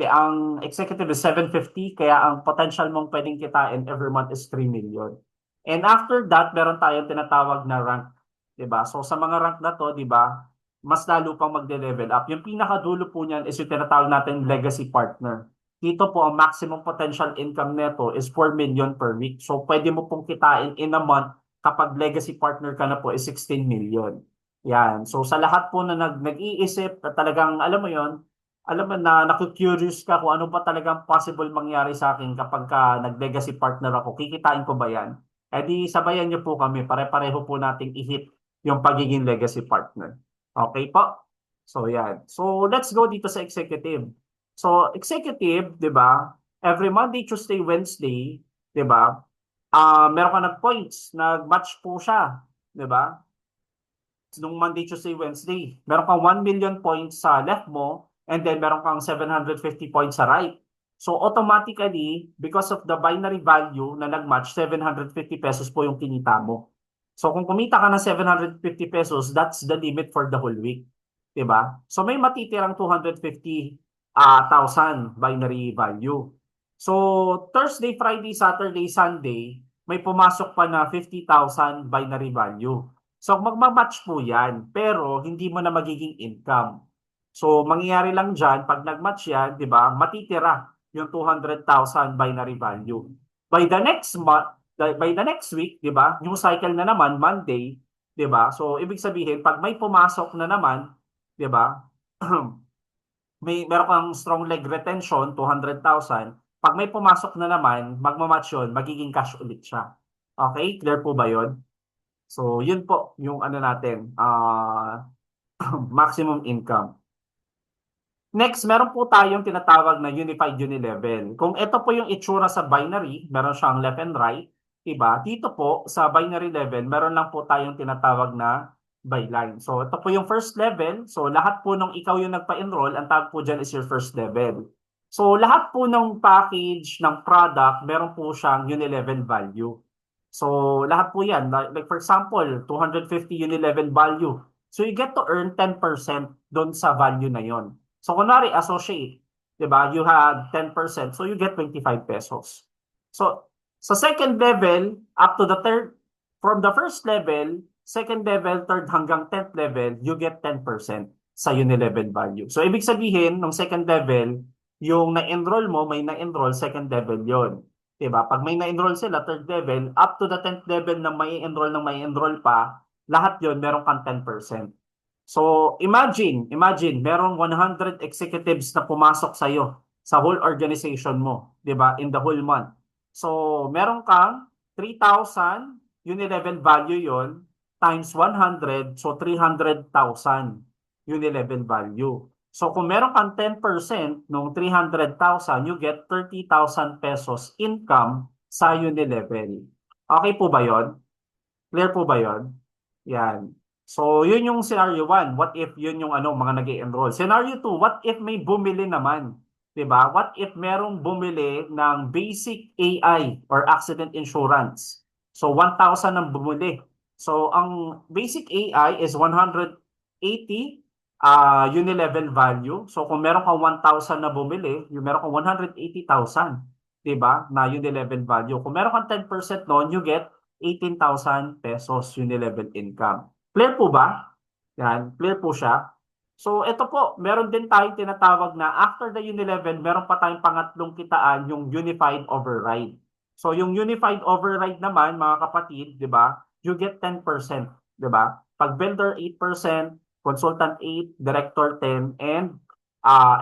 ang executive is 750. Kaya ang potential mong pwedeng kitain every month is 3 million. And after that, meron tayong tinatawag na rank. Di ba? So, sa mga rank na to, di ba, mas lalo pang magde-level up. Yung pinakadulo po niyan is yung tinatawag natin legacy partner. Dito po, ang maximum potential income neto is 4 million per week. So, pwede mo pong kitain in a month kapag legacy partner ka na po is 16 million. Yan. So, sa lahat po na nag-iisip, talagang, alam mo yon, alam mo na naku-curious ka kung ano ba talagang possible mangyari sa akin kapag nag-legacy partner ako, kikitain ko ba yan? Eh di, sabayan niyo po kami, pare-pareho po nating i-hit yung pagiging legacy partner. Okay po? So, yan. So, let's go dito sa executive. So, executive, 'di ba? Every Monday, Tuesday, Wednesday, 'di ba? Meron ka ng points, nag-match po siya, 'di ba? Nung Monday, Tuesday, Wednesday, meron kang 1 million points sa left mo and then meron kang 750 points sa right. So automatically, because of the binary value na nag-match, 750 pesos po yung kinita mo. So kung kumita ka ng 750 pesos, that's the limit for the whole week. Diba? So may matitirang 250,000 binary value. So Thursday, Friday, Saturday, Sunday, may pumasok pa na 50,000 binary value. So magmamatch po yan, pero hindi mo na magiging income. So mangyayari lang dyan, pag nag-match yan, di ba, matitira yung 200,000 binary value. By the next week, di ba, yung cycle na naman, Monday, di ba, so ibig sabihin, pag may pumasok na naman, di ba, meron kang strong leg retention, 200,000, pag may pumasok na naman, magmamatch yun, magiging cash ulit siya. Okay, clear po ba yun? So, yun po yung ano natin, maximum income. Next, meron po tayong tinatawag na unified unilevel. Kung ito po yung itsura sa binary, meron siyang left and right, diba? Dito po, sa binary level, meron lang po tayong tinatawag na byline. So, ito po yung first level. So, lahat po nung ikaw yung nagpa-enroll, ang tawag po dyan is your first level. So, lahat po ng package ng product, meron po siyang unilevel value. So, lahat po yan. Like for example, 250 unilevel value. So, you get to earn 10% doon sa value na yon. So, kunwari, associate, diba? You had 10%, so you get 25 pesos. So, sa second level, up to the third, from the first level, second level, third hanggang 10th level, you get 10% sa unilevel value. So, ibig sabihin, ng second level, yung na-enroll mo, may na-enroll, second level yon. Diba? Pag may na-enroll sila, third level, up to the 10th level na may enroll pa, lahat yon meron kang 10%. So, imagine, merong 100 executives na pumasok sa'yo sa whole organization mo, diba? In the whole month. So, meron kang 3,000 unilevel value yon times 100, so 300,000 unilevel value. So, kung meron kang 10% nung 300,000, you get 30,000 pesos income sa unilevel. Okay po ba yon? Clear po ba yon? Yan. So, yun yung scenario 1. What if yun yung mga nag-enroll? Scenario 2, what if may bumili naman? Diba? What if merong bumili ng basic AI or accident insurance? So, 1,000 ang bumili. So, ang basic AI is 180 unilevel value. So, kung meron kang 1,000 na bumili, yung meron kang 180,000, diba? Na unilevel value. Kung meron kang 10% noon, you get 18,000 pesos unilevel income. Clear po ba? Yan, clear po siya. So, ito po, meron din tayong tinatawag na after the unilevel, meron pa tayong pangatlong kitaan, yung unified override. So, yung unified override naman, mga kapatid, di ba, you get 10%, di ba? Pag vendor 8%, consultant 8%, director 10%, and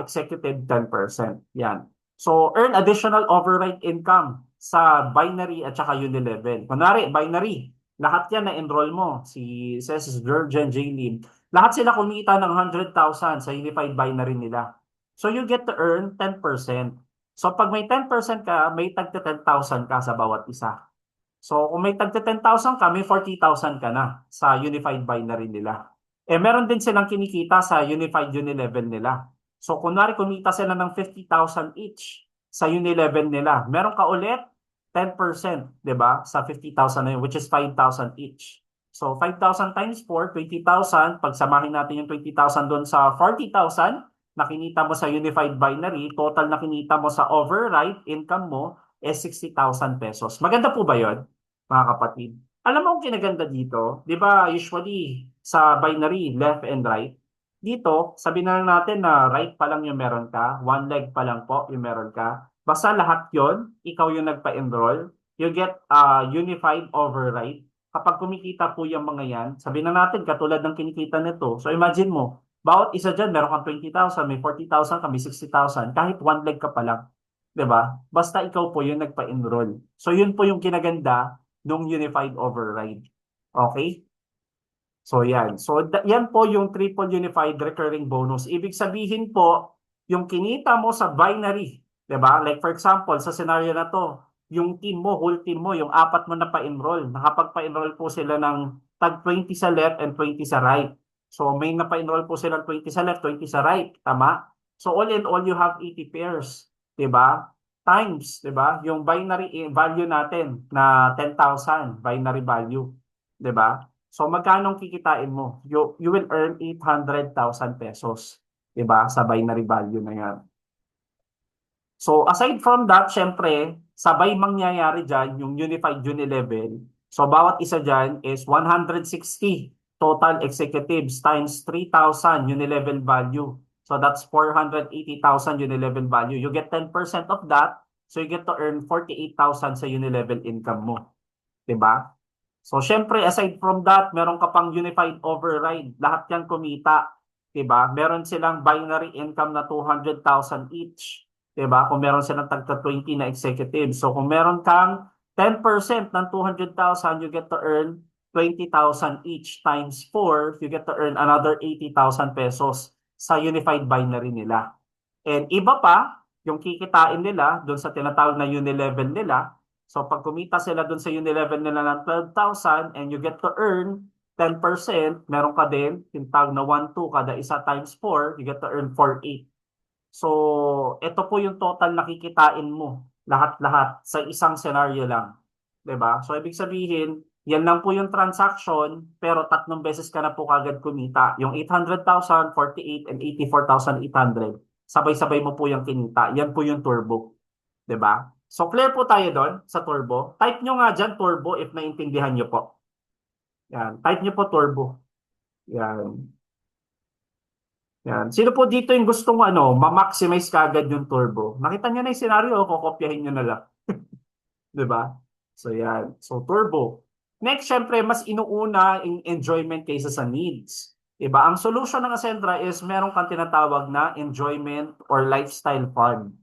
executive 10%. Yan. So, earn additional override income sa binary at saka unilevel. Kunwari, binary, lahat yan na-enroll mo. Si Cesar, Georgian, Jaylene. Lahat sila kumita ng 100,000 sa unified binary nila. So you get to earn 10%. So pag may 10% ka, may tagta 10,000 ka sa bawat isa. So kung may tagta 10,000 ka, may 40,000 ka na sa unified binary nila. Meron din silang kinikita sa unified unilevel nila. So kunwari kumita sila ng 50,000 each sa unilevel nila. Meron ka ulit 10%, di ba? Sa 50,000 na yun, which is 5,000 each. So, 5,000 times 4, 20,000. Pagsamahin natin yung 20,000 doon sa 40,000 na kinita mo sa unified binary, total na kinita mo sa override income mo is 60,000 pesos. Maganda po ba yun, mga kapatid? Alam mo kung kinaganda dito, di ba usually sa binary, left and right, dito, sabihin na lang natin na right pa lang yung meron ka, one leg pa lang po yung meron ka. Basta lahat yon, ikaw yung nagpa-enroll, you get unified override. Kapag kumikita po yung mga yan, sabihin na natin katulad ng kinikita nito. So imagine mo, bawat isa dyan, meron kang 20,000, may 40,000 ka, may 60,000, kahit one leg ka pa lang. Diba? Basta ikaw po yung nagpa-enroll. So yun po yung kinaganda ng unified override. Okay? So yan. So yan po yung triple unified recurring bonus. Ibig sabihin po, yung kinita mo sa binary, diba? Like for example, sa scenario na to, yung team mo, whole team mo, yung 4 mo na pa-enroll, nakapag-pa-enroll po sila ng tag 20 sa left and 20 sa right. So may napa-enroll po sila 20 sa left, 20 sa right. Tama? So all in all, you have 80 pairs. 'di ba? Times, 'di ba? Yung binary value natin na 10,000 binary value, 'di ba? So magkano ang kikitain mo? You will earn 800,000 pesos, 'di ba? Sa binary value na 'yan. So aside from that, syempre, sabay mangyayari dyan yung Unified Unilevel. So bawat isa dyan is 160 total executives times 3,000 Unilevel value. So that's 480,000 Unilevel value. You get 10% of that, so you get to earn 48,000 sa Unilevel income mo. 'Di ba? So syempre, aside from that, meron ka pang Unified Override. Lahat yan kumita. 'Di ba? Meron silang binary income na 200,000 each. 'Di ba? Kung meron silang tagka 20 na executive. So kung meron kang 10% ng 200,000, you get to earn 20,000 each times 4, you get to earn another 80,000 pesos sa unified binary nila. And iba pa, yung kikitain nila doon sa tinatawag na unilevel nila. So pag kumita sila doon sa unilevel nila ng 12,000 and you get to earn 10%, meron ka din, yung tawag na 1,2 kada isa times 4, you get to earn 4,800. So, ito po yung total na kikitain mo, lahat-lahat sa isang scenario lang. 'Di ba? So, ibig sabihin, yan lang po yung transaction, pero 3 beses ka na po kagad kumita. Yung 800,000, 48, and 84,800, sabay-sabay mo po yung kinita. Yan po yung turbo. 'Di ba? So, clear po tayo doon sa turbo. Type nyo nga dyan turbo if naintindihan nyo po. Yan. Type nyo po turbo. Yan. Yan. Sino po dito yung gustong ma-maximize kagad yung turbo? Nakita niyo na yung scenario, kokopyahin nyo na lang. 'Di ba? So yan. So turbo. Next, syempre, mas inuuna yung enjoyment kaysa sa needs. 'Di ba? Ang solution ng Ascendra is meron kang tinatawag na enjoyment or lifestyle fund.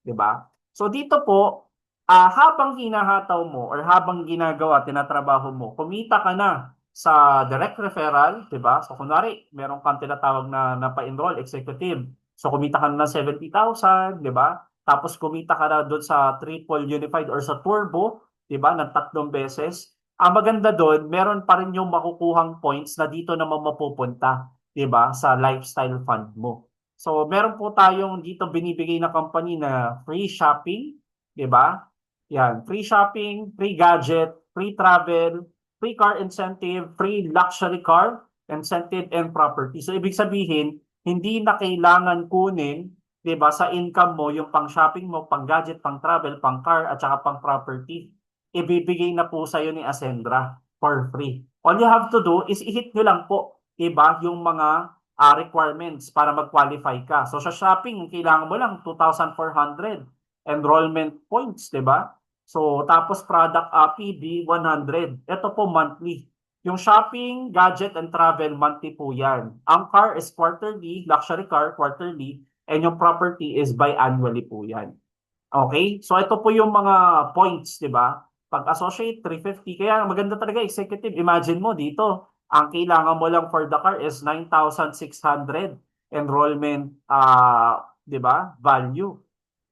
'Di ba? So dito po, habang hinahataw mo or habang ginagawa, tinatrabaho mo, kumita ka na sa direct referral, 'di ba? So kunwari, meron kang tinatawag na pa-enroll executive. So kumita ka na ng 70,000, 'di ba? Tapos kumita ka na doon sa triple unified or sa turbo, 'di ba? Ng 3 beses. Ang maganda doon, meron pa rin yung makukuhang points na dito naman mapupunta, 'di ba? Sa lifestyle fund mo. So meron po tayong dito binibigay na company na free shopping, 'di ba? Yan, free shopping, free gadget, free travel, free car incentive, free luxury car incentive, and property. So ibig sabihin, hindi na kailangan kunin, 'di ba, sa income mo yung pang-shopping mo, pang-gadget, pang-travel, pang-car at saka pang-property. Ibibigay na po sa iyo ni Ascendra for free. All you have to do is i-hit nyo lang po, 'di ba, yung mga requirements para mag-qualify ka. So sa shopping, kailangan mo lang 2,400 enrollment points, 'di ba? So, tapos product PB 100. Ito po monthly. Yung shopping, gadget, and travel, monthly po yan. Ang car is quarterly, luxury car, quarterly, and yung property is biannually po yan. Okay? So, ito po yung mga points, di ba? Pag-associate, 350. Kaya maganda talaga, executive. Imagine mo dito, ang kailangan mo lang for the car is 9,600 enrollment, di ba, value.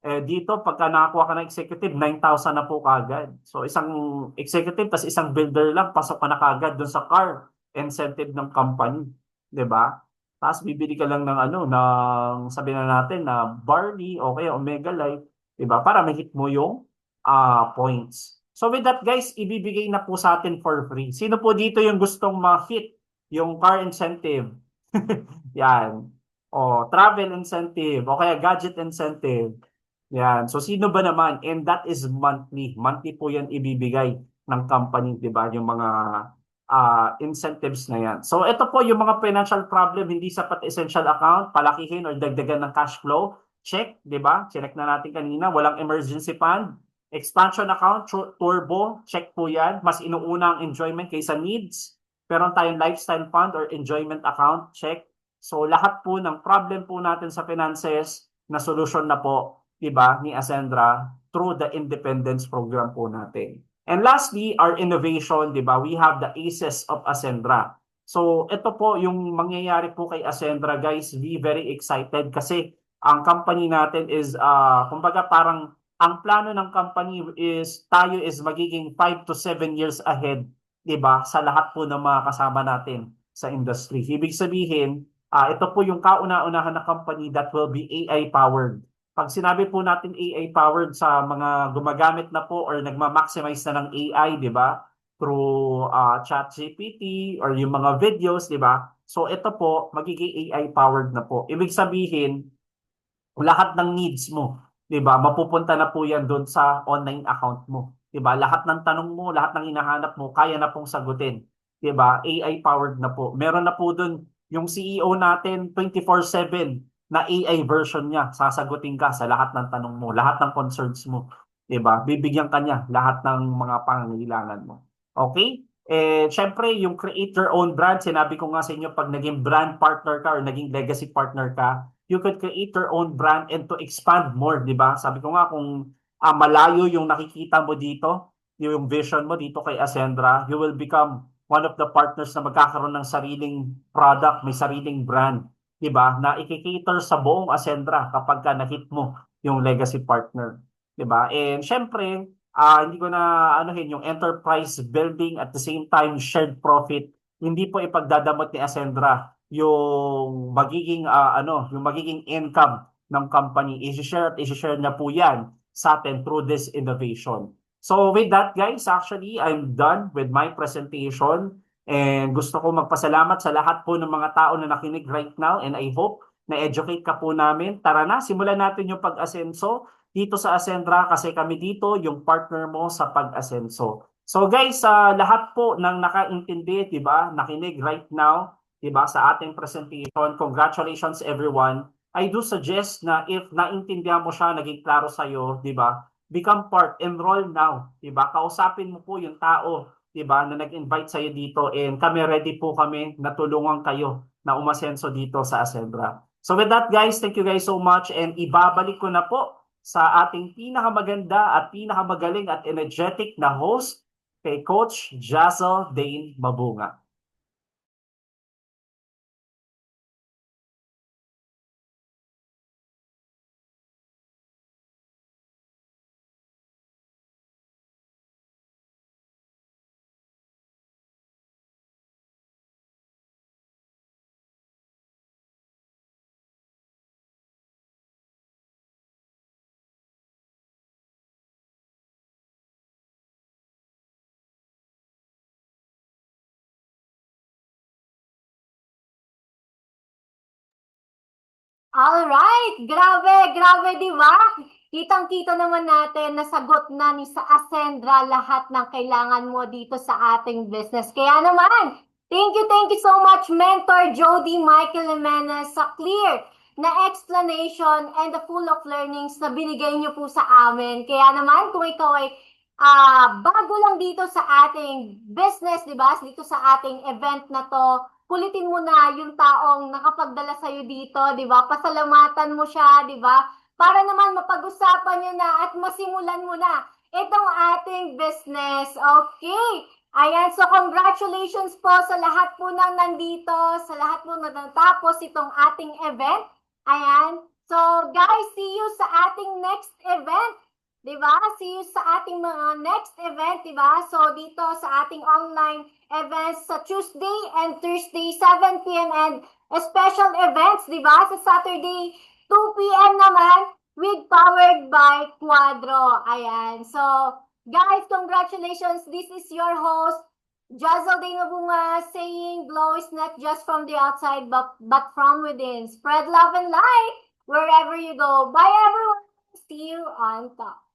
Dito, pagka nakakuha ka ng executive, 9,000 na po kagad. So, isang executive, tas isang builder lang, pasok ka na kagad dun sa car incentive ng company. 'Di ba? Tapos, bibili ka lang ng sabihin na natin, na barley o kaya Omega Life, 'di ba? Para ma-hit mo yung points. So, with that, guys, ibibigay na po sa atin for free. Sino po dito yung gustong ma-hit yung car incentive? Yan. O, travel incentive, o kaya gadget incentive. Yan. So, sino ba naman? And that is monthly. Monthly po yan ibibigay ng company, di ba? Yung mga incentives na yan. So, ito po yung mga financial problem, hindi sapat essential account, palakihin or dagdagan ng cash flow. Check, di ba? Check na natin kanina. Walang emergency fund. Expansion account, turbo, check po yan. Mas inuuna ang enjoyment kaysa needs. Meron tayong lifestyle fund or enjoyment account, check. So, lahat po ng problem po natin sa finances, na solution na po, diba, ni Ascendra through the independence program po natin. And lastly, our innovation, diba, we have the ACES of Ascendra. So, ito po yung mangyayari po kay Ascendra, guys. Be very excited kasi ang company natin is, kumbaga parang ang plano ng company is tayo is magiging 5 to 7 years ahead, diba, sa lahat po ng mga kasama natin sa industry. Ibig sabihin, ito po yung kauna-unahan na company that will be AI-powered. Pag sinabi po natin AI-powered sa mga gumagamit na po or nagma-maximize na ng AI, di ba? Through ChatGPT or yung mga videos, di ba? So ito po, magiging AI-powered na po. Ibig sabihin, lahat ng needs mo, 'di ba? Mapupunta na po 'yan doon sa online account mo, 'di ba? Lahat ng tanong mo, lahat ng hinahanap mo, kaya na pong sagutin, 'di ba? AI powered na po. Meron na po doon yung CEO natin 24/7 na AI version niya. Sasagutin ka sa lahat ng tanong mo, lahat ng concerns mo, 'di ba? Bibigyan ka niya lahat ng mga pangangailangan mo. Okay? Syempre, yung create your own brand, sinabi ko nga sa inyo, pag naging brand partner ka or naging legacy partner ka, you could create your own brand and to expand more, di ba? Sabi ko nga, kung malayo yung nakikita mo dito, yung vision mo dito kay Ascendra, you will become one of the partners na magkakaroon ng sariling product, may sariling brand, di ba? Na i-cater sa buong Ascendra kapag ka na-hit mo yung legacy partner, di ba? And syempre, hindi ko na anuhin yung enterprise building at the same time shared profit. Hindi po ipagdadamot ni Ascendra yung magiging yung magiging income ng company. I-share at i-share niya po 'yan sa atin through this innovation. So with that guys, actually I'm done with my presentation and gusto ko magpasalamat sa lahat po ng mga tao na nakinig right now and I hope na-educate ka po namin. Tara na, simulan natin yung pag-asenso dito sa Ascendra kasi kami dito yung partner mo sa pag-asenso. So guys, lahat po ng nakaintindi, 'di ba? Nakinig right now, 'di ba, sa ating presentation. Congratulations everyone. I do suggest na if naintindihan mo siya, naging klaro sa iyo, 'di ba? Become part, enroll now, 'di ba? Kausapin mo po yung tao, 'di ba, na nag-invite sa iyo dito and kami ready po kami na tulungan kayo na umasenso dito sa Ascendra. So with that guys, thank you guys so much and ibabalik ko na po sa ating pinakamaganda at pinakamagaling at energetic na host kay Coach Jazel Dane Mabunga. Alright, grabe, di ba? Kitang-kita naman natin na sagot na ni sa Ascendra lahat ng kailangan mo dito sa ating business. Kaya naman, thank you so much, Mentor Jody Michael Jimenez sa clear na explanation and the full of learnings na binigay niyo po sa amin. Kaya naman, kung ikaw ay bago lang dito sa ating business, di ba? Dito sa ating event na to, kulitin mo na yung taong nakapagdala sa'yo dito, di ba? Pasalamatan mo siya, di ba? Para naman mapag-usapan nyo na at masimulan mo na itong ating business. Okay. Ayan, so congratulations po sa lahat po ng nandito, sa lahat po na natapos itong ating event. Ayan. So guys, see you sa ating next event. Diba? See you sa ating mga next event, diba? So, dito sa ating online events sa Tuesday and Thursday, 7 p.m. and special events, diba? Sa Saturday, 2 p.m. naman with powered by Quadro. Ayan. So, guys, congratulations. This is your host, Jazel Dane Mabunga, saying glow is not just from the outside, but from within. Spread love and light wherever you go. Bye, everyone. See you on top.